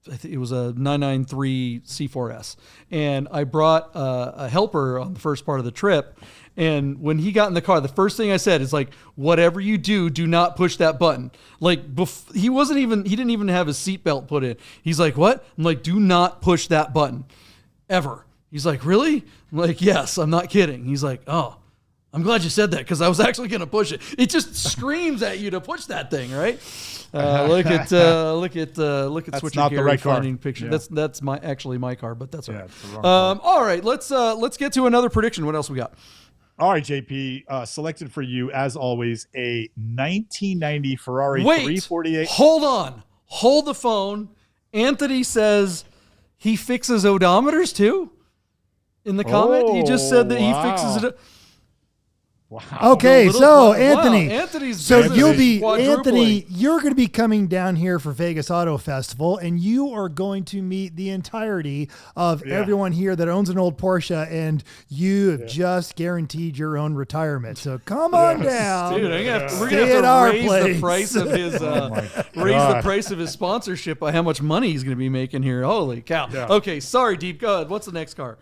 I think it was a 993 C4S. And I brought a helper on the first part of the trip. And when he got in the car, the first thing I said is like, whatever you do not push that button. Like he didn't even have his seatbelt put in. He's like, what? I'm like, do not push that button ever. He's like, really? I'm like, yes, I'm not kidding. He's like, oh, I'm glad you said that because I was actually going to push it. It just screams at you to push that thing, right? Look at Switcher Gary finding picture. Yeah. That's actually my car, but that's all right. All right, let's get to another prediction. What else we got? All right, JP, selected for you as always a 1990 Ferrari 348. Hold on, hold the phone. Anthony says he fixes odometers too. In the comment, he just said that he fixes it. Wow. Okay, so Anthony, wow. Anthony, you're going to be coming down here for Vegas Auto Festival, and you are going to meet the entirety of everyone here that owns an old Porsche, and you have just guaranteed your own retirement. So come on down, dude. We're going to have to raise the price of his the price of his sponsorship by how much money he's going to be making here. Holy cow! Yeah. Okay, sorry, Deep. Go ahead. What's the next car?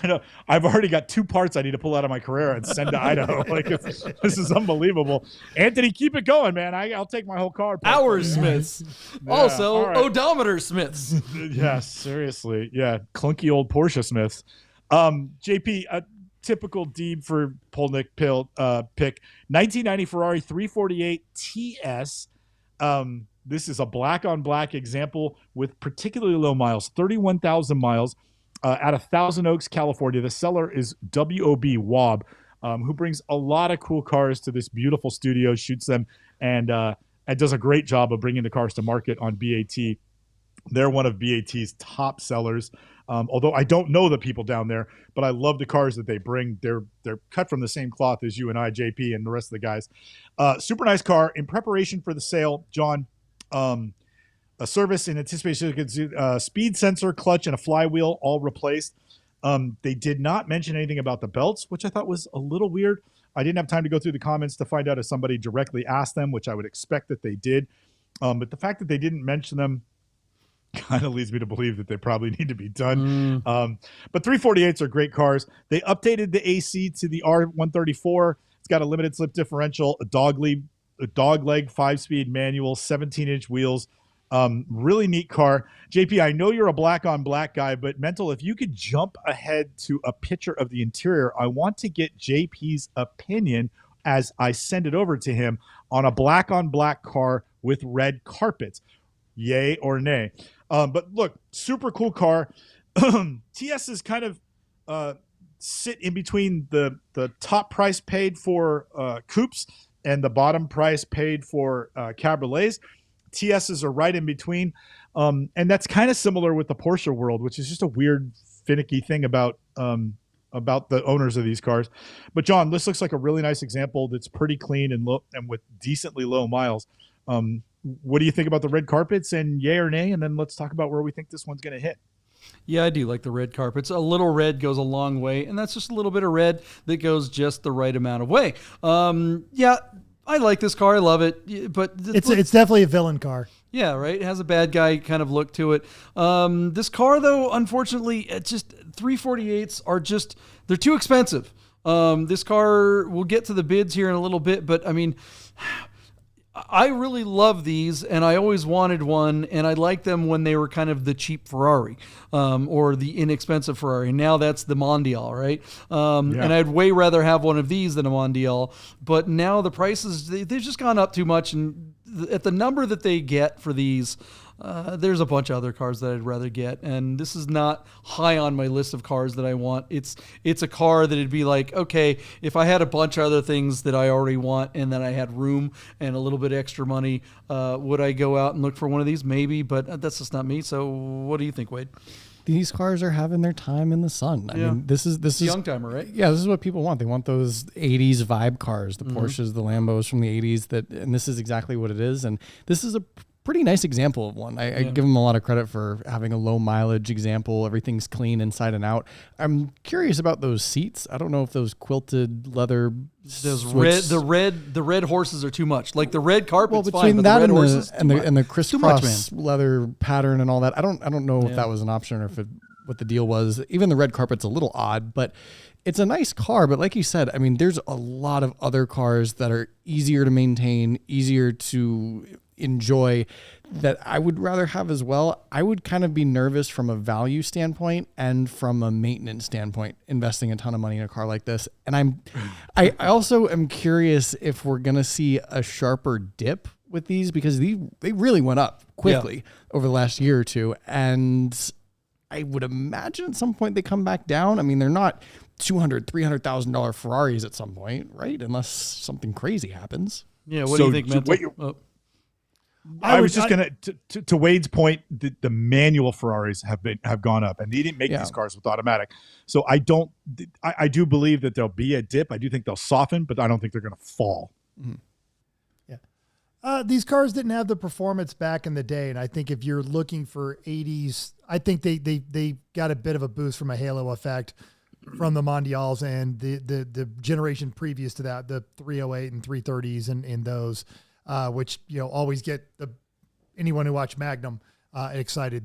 I know. I've already got 2 parts I need to pull out of my Carrera and send to Idaho. Like this is unbelievable. Anthony, keep it going, man. I'll take my whole car. Hour Smiths. Also, odometer Smiths. Yeah, seriously. Yeah, clunky old Porsche Smiths. JP, a typical Deeb for Polnik pick. 1990 Ferrari 348 TS. This is a black on black example with particularly low miles, 31,000 miles. Out of Thousand Oaks, California. The seller is WOB, who brings a lot of cool cars to this beautiful studio, shoots them, and does a great job of bringing the cars to market on BAT. They're one of BAT's top sellers. Although I don't know the people down there, but I love the cars that they bring. They're cut from the same cloth as you and I, JP, and the rest of the guys. Super nice car. In preparation for the sale, John, a service in anticipation, speed sensor, clutch, and a flywheel all replaced. They did not mention anything about the belts, which I thought was a little weird. I didn't have time to go through the comments to find out if somebody directly asked them, which I would expect that they did. But the fact that they didn't mention them kind of leads me to believe that they probably need to be done. But 348s are great cars. They updated the AC to the R134. It's got a limited slip differential, a dog leg 5-speed manual, 17-inch wheels. Really neat car. JP, I know you're a black on black guy, but Mental, if you could jump ahead to a picture of the interior, I want to get JP's opinion as I send it over to him on a black on black car with red carpets. Yay or nay? But look, super cool car. TS is kind of sit in between the top price paid for coupes and the bottom price paid for cabriolets. TSs are right in between. And that's kind of similar with the Porsche world, which is just a weird, finicky thing about the owners of these cars. But John, this looks like a really nice example that's pretty clean and low and with decently low miles. What do you think about the red carpets, and yay or nay? And then let's talk about where we think this one's going to hit. Yeah, I do like the red carpets. A little red goes a long way, and that's just a little bit of red that goes just the right amount of way. Yeah, I like this car. I love it, but it's definitely a villain car. Yeah, right. It has a bad guy kind of look to it. This car, though, unfortunately, it's just 348s are just, they're too expensive. This car, we'll get to the bids here in a little bit, but I mean, I really love these, and I always wanted one, and I liked them when they were kind of the cheap Ferrari, or the inexpensive Ferrari. Now that's the Mondial, right? And I'd way rather have one of these than a Mondial, but now the prices, they've just gone up too much, and at the number that they get for these, there's a bunch of other cars that I'd rather get, and this is not high on my list of cars that I want. It's a car that it'd be like, okay, if I had a bunch of other things that I already want and then I had room and a little bit extra money, would I go out and look for one of these? Maybe, but that's just not me. So what do you think, Wade? These cars are having their time in the sun. I mean, this is young timer, right? Yeah, this is what people want. They want those 80s vibe cars, the Porsches, the Lambos from the 80s, and this is exactly what it is. And this is a pretty nice example of one. I give them a lot of credit for having a low mileage example. Everything's clean inside and out. I'm curious about those seats. I don't know if those quilted leather, the red horses are too much. Like the red carpet's between fine, but that the red and horses and the crisscross much, leather pattern and all that. I don't know if that was an option or what the deal was. Even the red carpet's a little odd, but it's a nice car. But like you said, I mean, there's a lot of other cars that are easier to maintain, easier to enjoy, that I would rather have as well. I would kind of be nervous from a value standpoint and from a maintenance standpoint, investing a ton of money in a car like this. And I also am curious if we're going to see a sharper dip with these, because they really went up quickly over the last year or two. And I would imagine at some point they come back down. I mean, they're not $200,000, $300,000 Ferraris at some point, right? Unless something crazy happens. Yeah. What do you think, Mental? I was just gonna to Wade's point. The manual Ferraris have gone up, and they didn't make these cars with automatic. So I do believe that there'll be a dip. I do think they'll soften, but I don't think they're going to fall. Mm-hmm. Yeah, these cars didn't have the performance back in the day, and I think if you're looking for 80s, I think they got a bit of a boost from a halo effect from the Mondials and the generation previous to that, the 308 and 330s and those. Which, always get anyone who watched Magnum excited.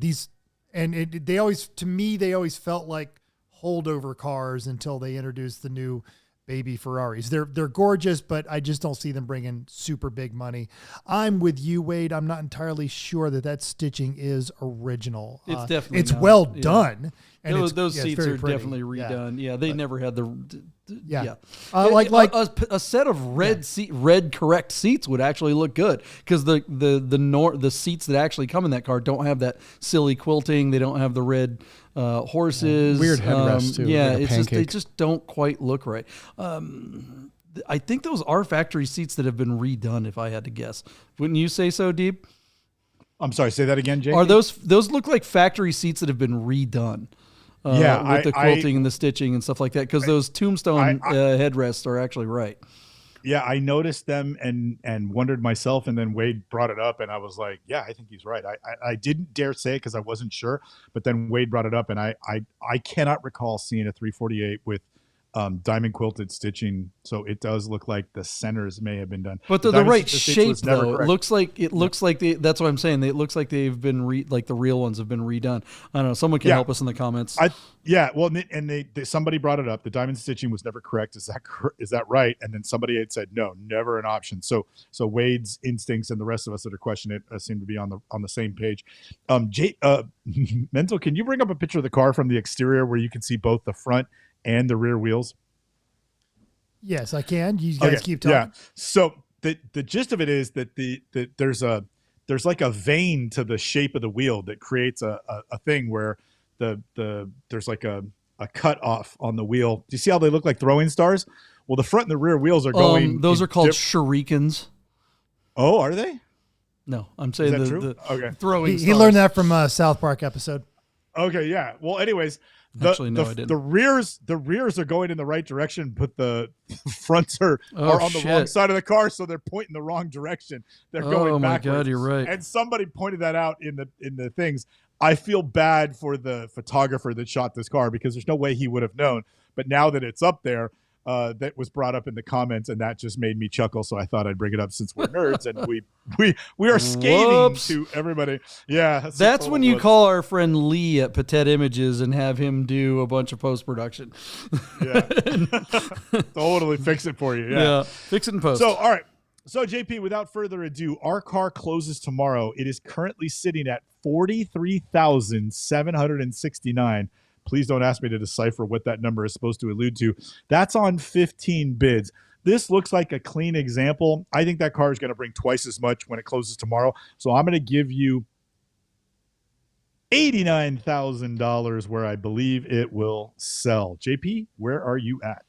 They always felt like holdover cars until they introduced the new baby Ferraris. They're gorgeous, but I just don't see them bringing super big money. I'm with you, Wade. I'm not entirely sure that stitching is original. It's definitely it's well done. And those seats are pretty. definitely redone. Yeah, they never had the. Like a set of red correct seats would actually look good, because the seats that actually come in that car don't have that silly quilting. They don't have the red horses. Weird headrests too. Yeah, like it's just they just don't quite look right. I think those are factory seats that have been redone, if I had to guess. Wouldn't you say so, Deeb? I'm sorry. Say that again, Jake. Are those look like factory seats that have been redone? With the quilting and the stitching and stuff like that, because those tombstone headrests are actually right. Yeah, I noticed them and wondered myself, and then Wade brought it up, and I was like, yeah, I think he's right. I didn't dare say it because I wasn't sure, but then Wade brought it up, and I cannot recall seeing a 348 with diamond quilted stitching, so it does look like the centers may have been done. But they're the right shape, though. It looks like that's what I'm saying. It looks like they've been like the real ones have been redone. I don't know. Someone can help us in the comments. Well, and they somebody brought it up. The diamond stitching was never correct. Is that right? And then somebody had said no, never an option. So Wade's instincts and the rest of us that are questioning it seem to be on the same page. Mental, can you bring up a picture of the car from the exterior where you can see both the front and the rear wheels? Yes, I can. You guys keep talking. Yeah. So the gist of it is that there's like a vein to the shape of the wheel that creates a thing where there's like a cut off on the wheel. Do you see how they look like throwing stars? Well, the front and the rear wheels are going. Those are called shurikens. Oh, are they? No, I'm saying the throwing stars. He learned that from a South Park episode. Okay, yeah. Well, anyways, Actually, no, I didn't. The rears are going in the right direction, but the fronts are on the wrong side of the car, so they're pointing the wrong direction. They're going backwards. Oh my God, you're right. And somebody pointed that out in the things. I feel bad for the photographer that shot this car because there's no way he would have known. But now that it's up there, that was brought up in the comments, and that just made me chuckle. So I thought I'd bring it up since we're nerds and we are scathing to everybody. Yeah, that's when you call our friend Lee at Patet Images and have him do a bunch of post production. Yeah, totally fix it for you. Yeah, fix it in post. So all right. So JP, without further ado, our car closes tomorrow. It is currently sitting at $43,769. Please don't ask me to decipher what that number is supposed to allude to. That's on 15 bids. This looks like a clean example. I think that car is going to bring twice as much when it closes tomorrow. So I'm going to give you $89,000 where I believe it will sell. JP, where are you at?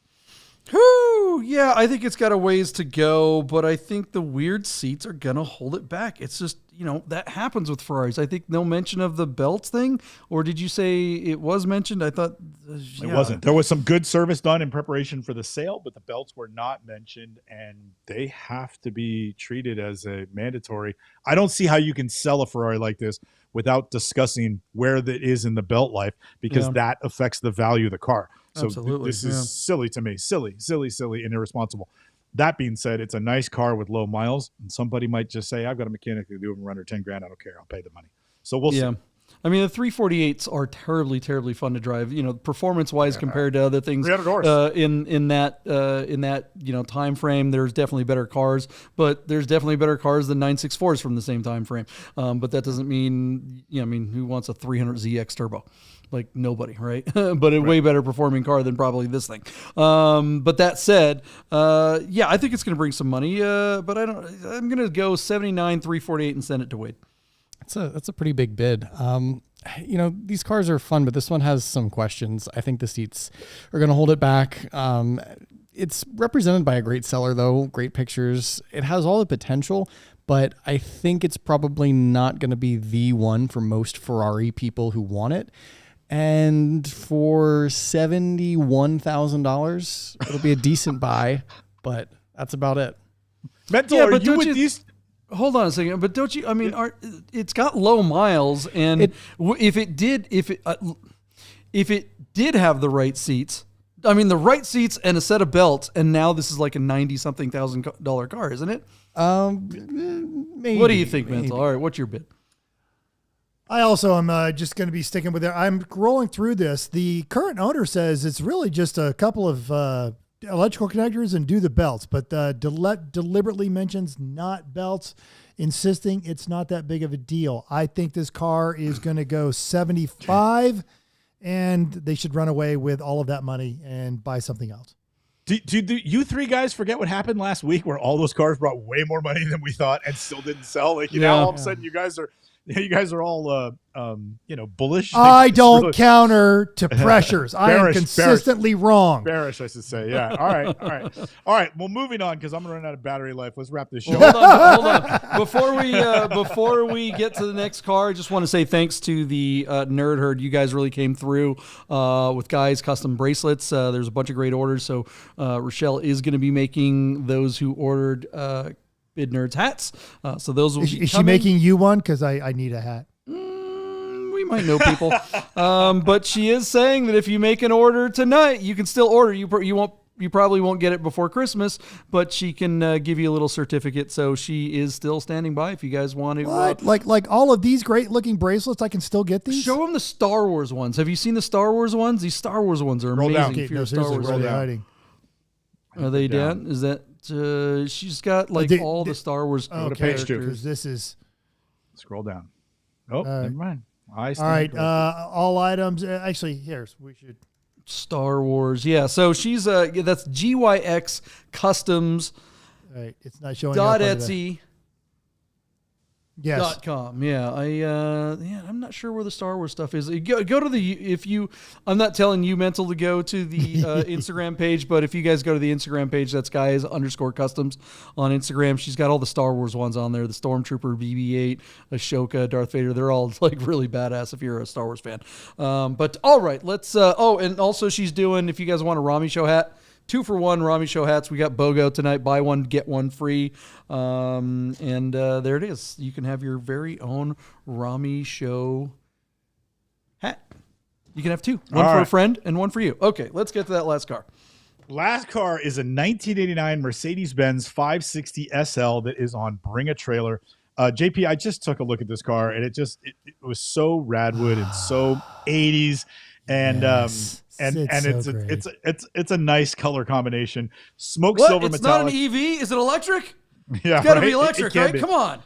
Whew, yeah, I think it's got a ways to go, but I think the weird seats are going to hold it back. It's just, that happens with Ferraris. I think no mention of the belts thing, or did you say it was mentioned? I thought it wasn't. There was some good service done in preparation for the sale, but the belts were not mentioned, and they have to be treated as a mandatory. I don't see how you can sell a Ferrari like this without discussing where that is in the belt life, because that affects the value of the car. So this is silly to me. Silly, and irresponsible. That being said, it's a nice car with low miles, and somebody might just say, I've got a mechanic to do it and run her 10 grand. I don't care. I'll pay the money. So we'll see. I mean, the 348s are terribly, terribly fun to drive. Performance-wise compared to other things in that time frame. There's definitely better cars, but there's definitely better cars than 964s from the same time frame. But that doesn't mean who wants a 300ZX turbo? Like nobody, right? But a way better performing car than probably this thing. But that said, I think it's going to bring some money. But I'm going to go 79,348 and send it to Wade. That's a pretty big bid. These cars are fun, but this one has some questions. I think the seats are going to hold it back. It's represented by a great seller, though. Great pictures. It has all the potential, but I think it's probably not going to be the one for most Ferrari people who want it. And for $71,000, it'll be a decent buy, but that's about it. Mental, are you with these? Hold on a second, but don't you? I mean, it's got low miles, and if it did have the right seats, the right seats and a set of belts, and now this is like a $90-something thousand car, isn't it? Maybe. What do you think, Mental? All right, what's your bid? I also am just going to be sticking with it. I'm scrolling through this. The current owner says it's really just a couple of electrical connectors and do the belts, but deliberately mentions not belts, insisting it's not that big of a deal. I think this car is going to go 75, and they should run away with all of that money and buy something else. Do you three guys forget what happened last week where all those cars brought way more money than we thought and still didn't sell? Like, all of a sudden you guys are all, bullish. I don't counter to pressures. I am consistently wrong. Bearish, I should say. Yeah. All right. Well, moving on, because I'm going to run out of battery life. Let's wrap this show. Hold on. Before we get to the next car, I just want to say thanks to the Nerd Herd. You guys really came through with Guy's custom bracelets. There's a bunch of great orders. So Rochelle is going to be making those who ordered Bid Nerds hats. So those will be Is she making you one? Because I need a hat. We we might know people. But she is saying that if you make an order tonight, you can still order. You probably won't get it before Christmas, but she can give you a little certificate. So she is still standing by if you guys want to. What? Like all of these great looking bracelets, I can still get these? Show them the Star Wars ones. Have you seen the Star Wars ones? These Star Wars ones are Roll amazing. down. Okay, If you're no, a Star seriously, Wars where are they fan. hiding? Are they down? Is that she's got like all the Star Wars Okay, page two. because this is... Scroll down. Oh, never mind. All right, all items. Actually, we should... Star Wars. Yeah, so she's that's GYX Customs All right, it's not showing dot up. Etsy. Yes. .com. Yeah, I'm not sure where the Star Wars stuff is. Go to the I'm not telling you mental to go to the Instagram page, but if you guys go to the Instagram page, that's guys_customs on Instagram. She's got all the Star Wars ones on there. The Stormtrooper, BB-8, Ashoka, Darth Vader. They're all like really badass if you're a Star Wars fan. But all right, let's. And also she's doing. If you guys want a Rami Show hat. 2-for-1 Rami Show hats. We got BOGO tonight. Buy one, get one free. And there it is. You can have your very own Rami Show hat. You can have two. One for a friend and one for you. Okay, let's get to that last car. Last car is a 1989 Mercedes-Benz 560 SL that is on Bring a Trailer. JP, I just took a look at this car, and it was so radwood and so 80s. And Yes. it's a nice color combination. Smoke What? silver It's metallic. not an EV? Is it electric? Yeah, It's got to right? be electric, can right? be. Come on.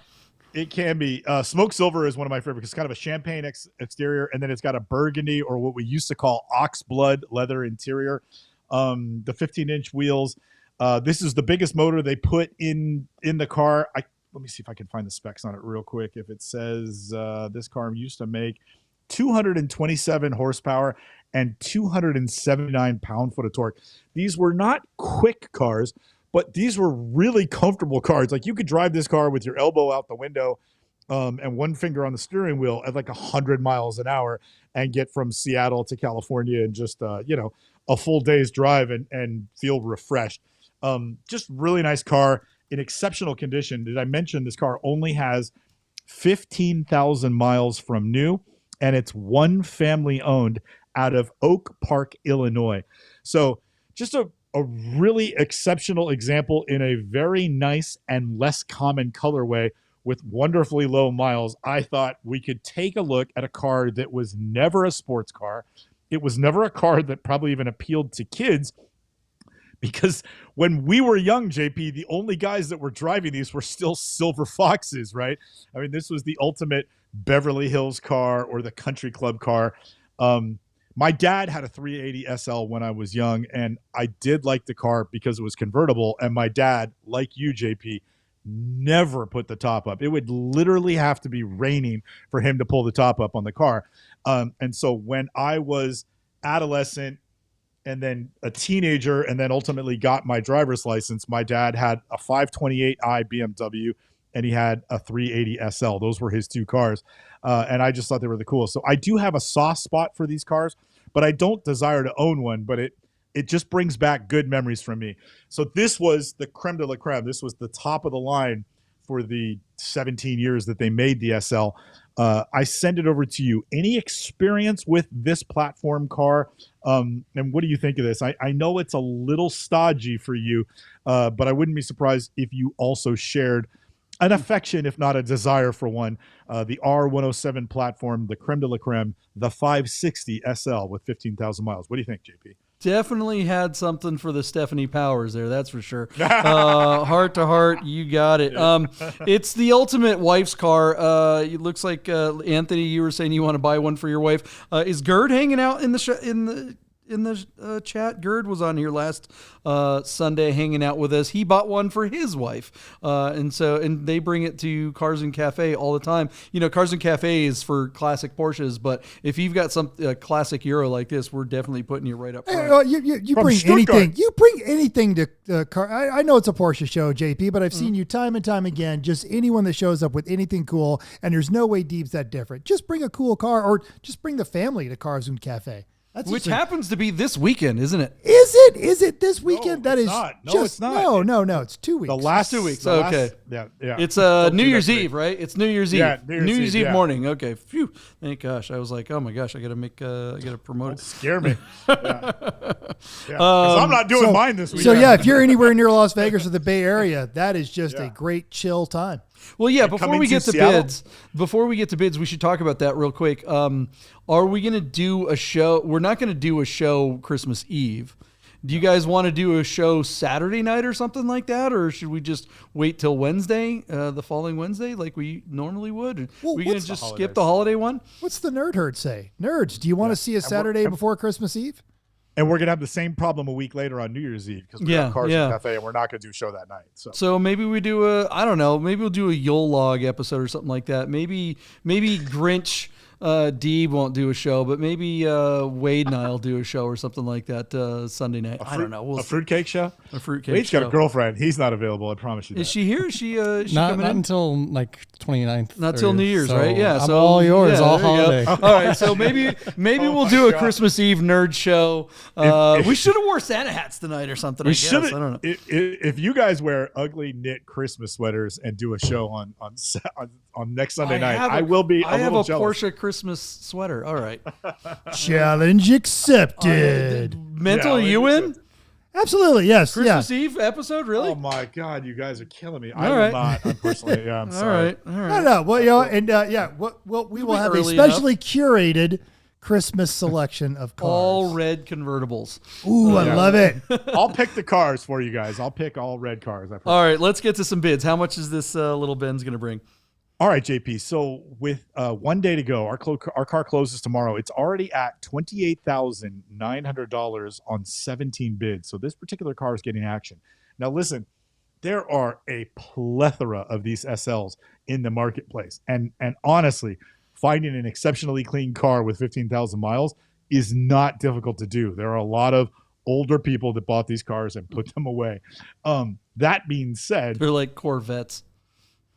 It can be. Smoke silver is one of my favorites. It's kind of a champagne exterior, and then it's got a burgundy, or what we used to call ox blood leather interior. The 15-inch wheels. This is the biggest motor they put in the car. Let me see if I can find the specs on it real quick. If it says this car used to make 227 horsepower and 279 pound-foot of torque. These were not quick cars, but these were really comfortable cars. Like you could drive this car with your elbow out the window and one finger on the steering wheel at like 100 miles an hour and get from Seattle to California in just a full day's drive and feel refreshed. Just really nice car in exceptional condition. Did I mention this car only has 15,000 miles from new, and it's one family owned out of Oak Park, Illinois. So just a really exceptional example in a very nice and less common colorway with wonderfully low miles. I thought we could take a look at a car that was never a sports car. It was never a car that probably even appealed to kids, because when we were young, JP, the only guys that were driving these were still silver foxes, right? I mean, this was the ultimate Beverly Hills car or the country club car. My dad had a 380 SL when I was young, and I did like the car because it was convertible. And my dad, like you, JP, never put the top up. It would literally have to be raining for him to pull the top up on the car. And so when I was adolescent and then a teenager and then ultimately got my driver's license, my dad had a 528i BMW and he had a 380 SL. Those were his two cars. And I just thought they were the coolest. So I do have a soft spot for these cars, but I don't desire to own one, but it just brings back good memories from me. So this was the creme de la creme. This was the top of the line for the 17 years that they made the SL. I send it over to you. Any experience with this platform car? And what do you think of this? I know it's a little stodgy for you, but I wouldn't be surprised if you also shared an affection, if not a desire for one. The R107 platform, the creme de la creme, the 560 SL with 15,000 miles. What do you think, JP? Definitely had something for the Stephanie Powers there, that's for sure. Heart to heart, you got it. It's the ultimate wife's car. It looks like Anthony, you were saying you want to buy one for your wife. Is Gerd hanging out in the chat? Gerd was on here last Sunday hanging out with us. He bought one for his wife, and they bring it to Cars and Cafe all the time. You know, Cars and Cafe is for classic Porsches, but if you've got some classic Euro like this, we're definitely putting you right up front. You From bring Stuttgart. anything. You bring anything to the car. I know it's a Porsche show, JP, but I've seen you time and time again. Just anyone that shows up with anything cool, and there's no way Deeb's that different. Just bring a cool car, or just bring the family to Cars and Cafe. Which happens to be this weekend, isn't it? Is it this weekend? That it's is not. No, just it's not. no. It's 2 weeks. The last 2 weeks. the Okay. last- yeah. It's Don't New do Year's that to me. Eve, right? It's New Year's Yeah, Eve. New Year's Eve, yeah. morning. Okay. Phew. Thank gosh. I was like, oh my gosh, I gotta promote it. Scare me. Yeah. 'Cause I'm not doing mine this week. So yeah, if you're anywhere near Las Vegas or the Bay Area, that is just a great chill time. Well, yeah. Before coming we to get to Seattle? bids, we should talk about that real quick. Are we going to do a show? We're not going to do a show Christmas Eve. Do you guys want to do a show Saturday night or something like that, or should we just wait till Wednesday, the following Wednesday, like we normally would? Well, we going to what's the just skip the holiday one? What's the nerd herd say? Nerds, do you want to see a Saturday before Christmas Eve? And we're gonna have the same problem a week later on New Year's Eve because we have Cars in Cafe, and we're not gonna do a show that night. So maybe we do I don't know, maybe we'll do a Yule Log episode or something like that. Maybe Grinch Deeb won't do a show, but maybe Wade and I'll do a show or something like that Sunday night. I don't know. We'll a fruitcake show. A fruitcake Wade's show. got a girlfriend. He's not available. I promise you. Is she here? Is she she Not coming in? until like 29th. Not till 30th. New Year's, So right? Yeah. I'm So all yours, yeah, all there you go. holiday. All right. So maybe we'll do a Christmas Eve nerd show. We should have wore Santa hats tonight or something. We I should. guess. I don't know. If you guys wear ugly knit Christmas sweaters and do a show on next Sunday night, I will be. I have a jealous. Porsche Christmas sweater. All right. Challenge accepted. Mental, Yeah, you in? Absolutely, yes. Christmas Eve episode, really? Oh my God, you guys are killing me. I All will right. not. Unfortunately, yeah, I'm All sorry. right. All right. No. Well, and we will have a early specially curated Christmas selection of cars. All red convertibles. Ooh, I love it. I'll pick the cars for you guys. I'll pick all red cars. I promise. All right, let's get to some bids. How much is this little Benz going to bring? All right, JP. So with 1 day to go, our car closes tomorrow. It's already at $28,900 on 17 bids. So this particular car is getting action. Now, listen, there are a plethora of these SLs in the marketplace, and honestly, finding an exceptionally clean car with 15,000 miles is not difficult to do. There are a lot of older people that bought these cars and put them away. That being said, They're like Corvettes.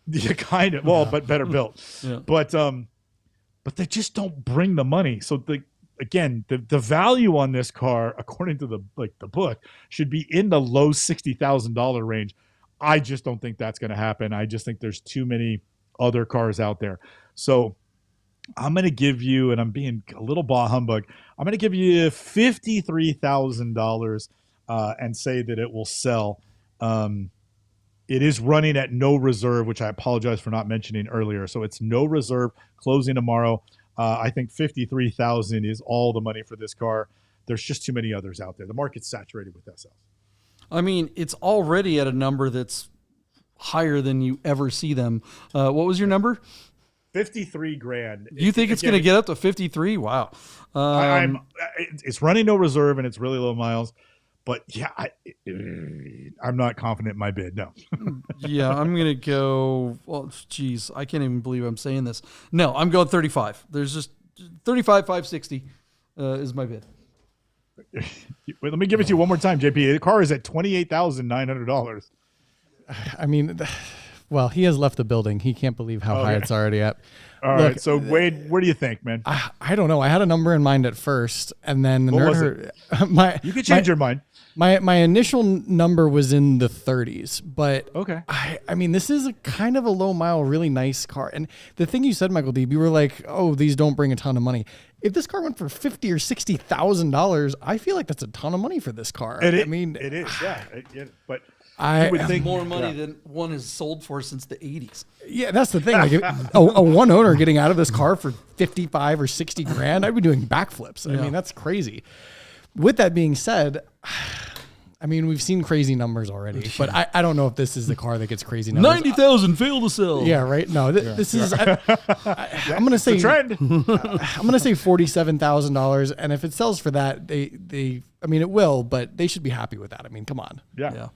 yeah, kind of. Well, but better built. Yeah. But they just don't bring the money. So the value on this car, according to the book, should be in the low $60,000 range. I just don't think that's going to happen. I just think there's too many other cars out there. So I'm going to give you, and I'm being a little bah humbug, I'm going to give you $53,000 and say that it will sell. It is running at no reserve, which I apologize for not mentioning earlier. So it's no reserve, closing tomorrow. I think $53,000 is all the money for this car. There's just too many others out there. The market's saturated with SLs. I mean, it's already at a number that's higher than you ever see them. What was your number? 53 grand. You think it's going to get up to 53? Wow. It's running no reserve and it's really low miles. But yeah, I'm not confident in my bid. No. Yeah, I'm going to go. Well, geez, I can't even believe I'm saying this. No, I'm going 35. There's just 35, 560 is my bid. Wait, let me give it to you one more time, JP. The car is at $28,900. I mean, well, he has left the building. He can't believe how high it's already at. All right. So Wade, what do you think, man? I don't know. I had a number in mind at first, and then the What was nerd. You could change your mind. My initial number was in the 30s, but Okay. I mean, this is a kind of a low mile, really nice car. And the thing you said, Michael Deeb, you were like, "Oh, these don't bring a ton of money." If this car went for $50,000 or $60,000, I feel like that's a ton of money for this car. It is, yeah. But I would think More money than one has sold for since the 80s. Yeah, that's the thing. Like, a one owner getting out of this car for 55 or 60 grand, I'd be doing backflips. I mean, that's crazy. With that being said, I mean, we've seen crazy numbers already, but I don't know if this is the car that gets crazy numbers. 90,000 failed to sell. Yeah, right. No, this is. I'm gonna say trend. I'm gonna say $47,000, and if it sells for that, they. I mean, it will, but they should be happy with that. I mean, come on. Yeah.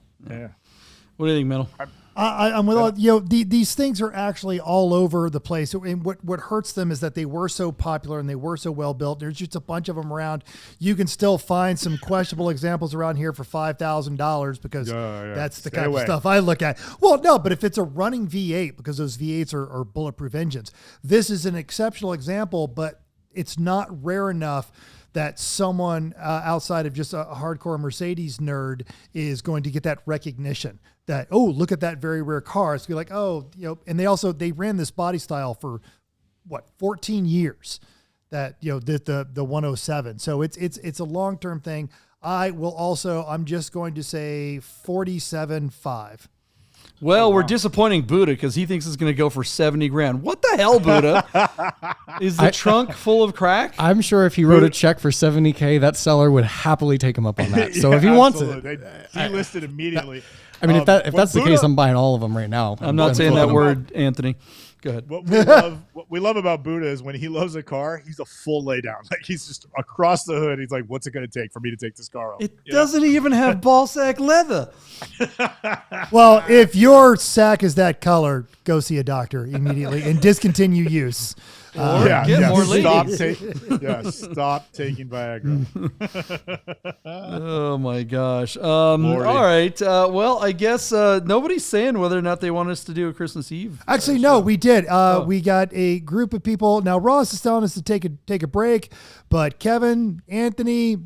What do you think, Mental? I'm with all, these things are actually all over the place. And what hurts them is that they were so popular and they were so well built. There's just a bunch of them around. You can still find some questionable examples around here for $5,000 because that's the kind of stuff I look at. Well, no, but if it's a running V8, because those V8s are bulletproof engines, this is an exceptional example, but it's not rare enough that someone outside of just a hardcore Mercedes nerd is going to get that recognition that, oh, look at that very rare car. It's like, oh, and they ran this body style for 14 years, that, the 107. So it's a long-term thing. I'm just going to say 47.5. Well, we're disappointing Buddha because he thinks it's going to go for 70 grand. What the hell, Buddha? Is the trunk full of crack? I'm sure if he wrote a check for $70K, that seller would happily take him up on that. So if he wants it, they delisted immediately. I mean, if that's the case, I'm buying all of them right now. I'm not saying that word, Anthony. Go ahead. What we love about Buddha is when he loves a car, he's a full laydown. Like, he's just across the hood. He's like, what's it going to take for me to take this car home? It doesn't even have ball sack leather. Well, if your sack is that color, go see a doctor immediately and discontinue use. Get more ladies. Stop taking Viagra. Oh my gosh. All right. Well, I guess nobody's saying whether or not they want us to do a Christmas Eve. Actually, no, we did. We got a group of people. Now, Ross is telling us to take a break, but Kevin, Anthony,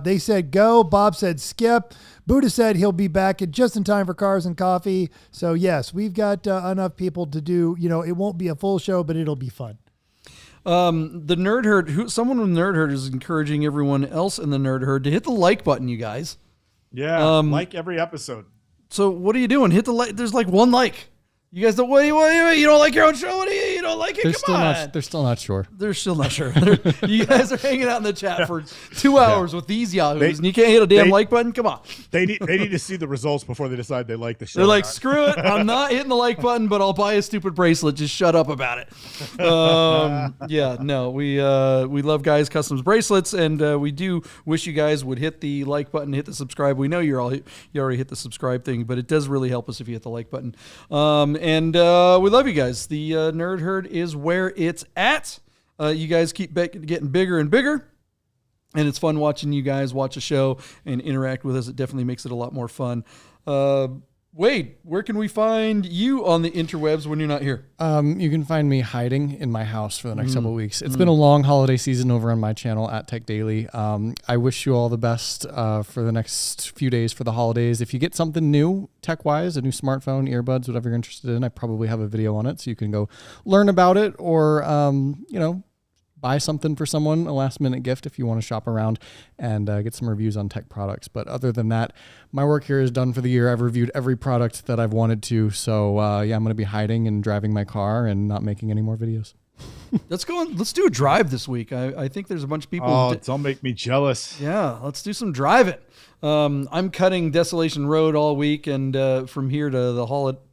they said go. Bob said skip. Buddha said he'll be back just in time for Cars and Coffee. So yes, we've got enough people to do. It won't be a full show, but it'll be fun. The Nerd Herd, someone with Nerd Herd is encouraging everyone else in the Nerd Herd to hit the like button, you guys. Yeah, like every episode. So what are you doing? Hit the like. There's like one like. You guys don't. What you don't like your own show? What do you don't like it? They're Come on. They're still not sure. You guys are hanging out in the chat for 2 hours with these yahoos, and you can't hit a damn like button. Come on. They need to see the results before they decide they like the show. They're like, screw it. I'm not hitting the like button, but I'll buy a stupid bracelet. Just shut up about it. We love Guys Customs bracelets, and we do wish you guys would hit the like button, hit the subscribe. We know you already hit the subscribe thing, but it does really help us if you hit the like button. And we love you guys. The Nerd Herd is where it's at. You guys keep getting bigger and bigger. And it's fun watching you guys watch a show and interact with us. It definitely makes it a lot more fun. Wade, where can we find you on the interwebs when you're not here? You can find me hiding in my house for the next couple of weeks. It's been a long holiday season over on my channel at Tech Daily. I wish you all the best for the next few days for the holidays. If you get something new tech-wise, a new smartphone, earbuds, whatever you're interested in, I probably have a video on it, so you can go learn about it or, buy something for someone, a last-minute gift if you want to shop around and get some reviews on tech products. But other than that, my work here is done for the year. I've reviewed every product that I've wanted to. So, I'm going to be hiding and driving my car and not making any more videos. Let's do a drive this week. I think there's a bunch of people. Oh, don't make me jealous. Yeah, let's do some driving. I'm cutting Desolation Road all week, and from here to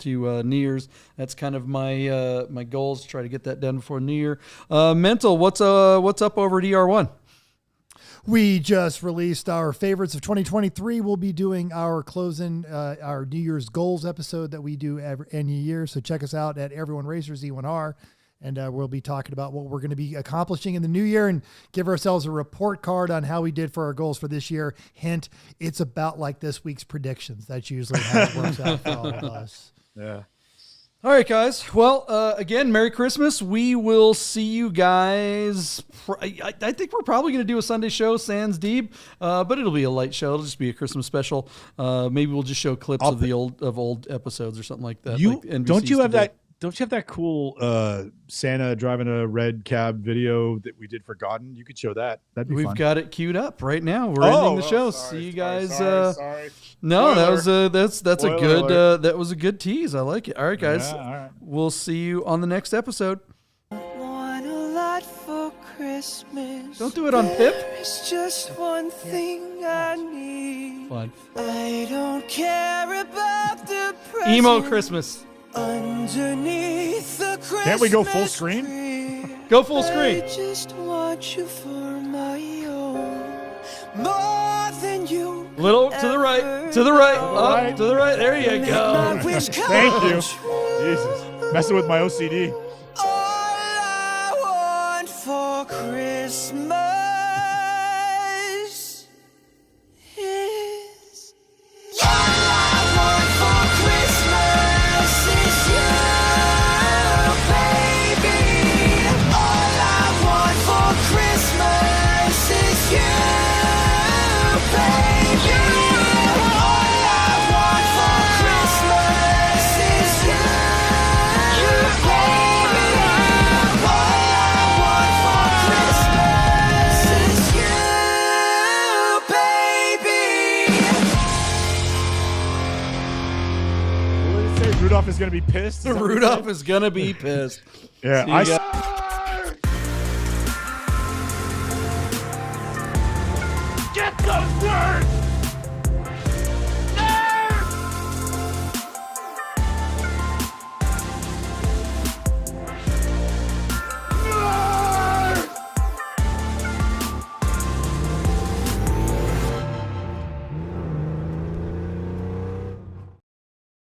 New Year's. That's kind of my goals, to try to get that done before New Year. Mental, what's up over at ER1? We just released our favorites of 2023. We'll be doing our closing, our New Year's goals episode that we do any year. So check us out at Everyone Racers E1R. And we'll be talking about what we're going to be accomplishing in the new year and give ourselves a report card on how we did for our goals for this year. Hint, it's about like this week's predictions. That's usually how it works out for all of us. Yeah. All right, guys. Well, again, Merry Christmas. We will see you guys. I think we're probably going to do a Sunday show, sans Deeb, but it'll be a light show. It'll just be a Christmas special. Maybe we'll just show clips of old episodes or something like that. Don't you have that cool Santa driving a red cab video that we did for Godden? You could show that. That'd be fun. We've got it queued up right now. We're ending the show. Sorry, see you guys. Sorry. No, Spoiler. that's a Spoiler good alert. That was a good tease. I like it. All right, guys. Yeah, all right. We'll see you on the next episode. Want a lot for Christmas. Don't do it on Pip. It's just one thing I need. Fine. I don't care about the present. Emo Christmas. Underneath the Christmas Can't we go full screen? tree. Go full screen. I just want you for my own. More than you. Little to the right. To the right. Up to the right. There you go. Thank you. Jesus. Messing with my OCD. All I want for Christmas is all I want for Christmas is you, baby. All I want for Christmas is Rudolph is going to be pissed. Is that what you Rudolph said? is gonna be pissed. Yeah, See you guys.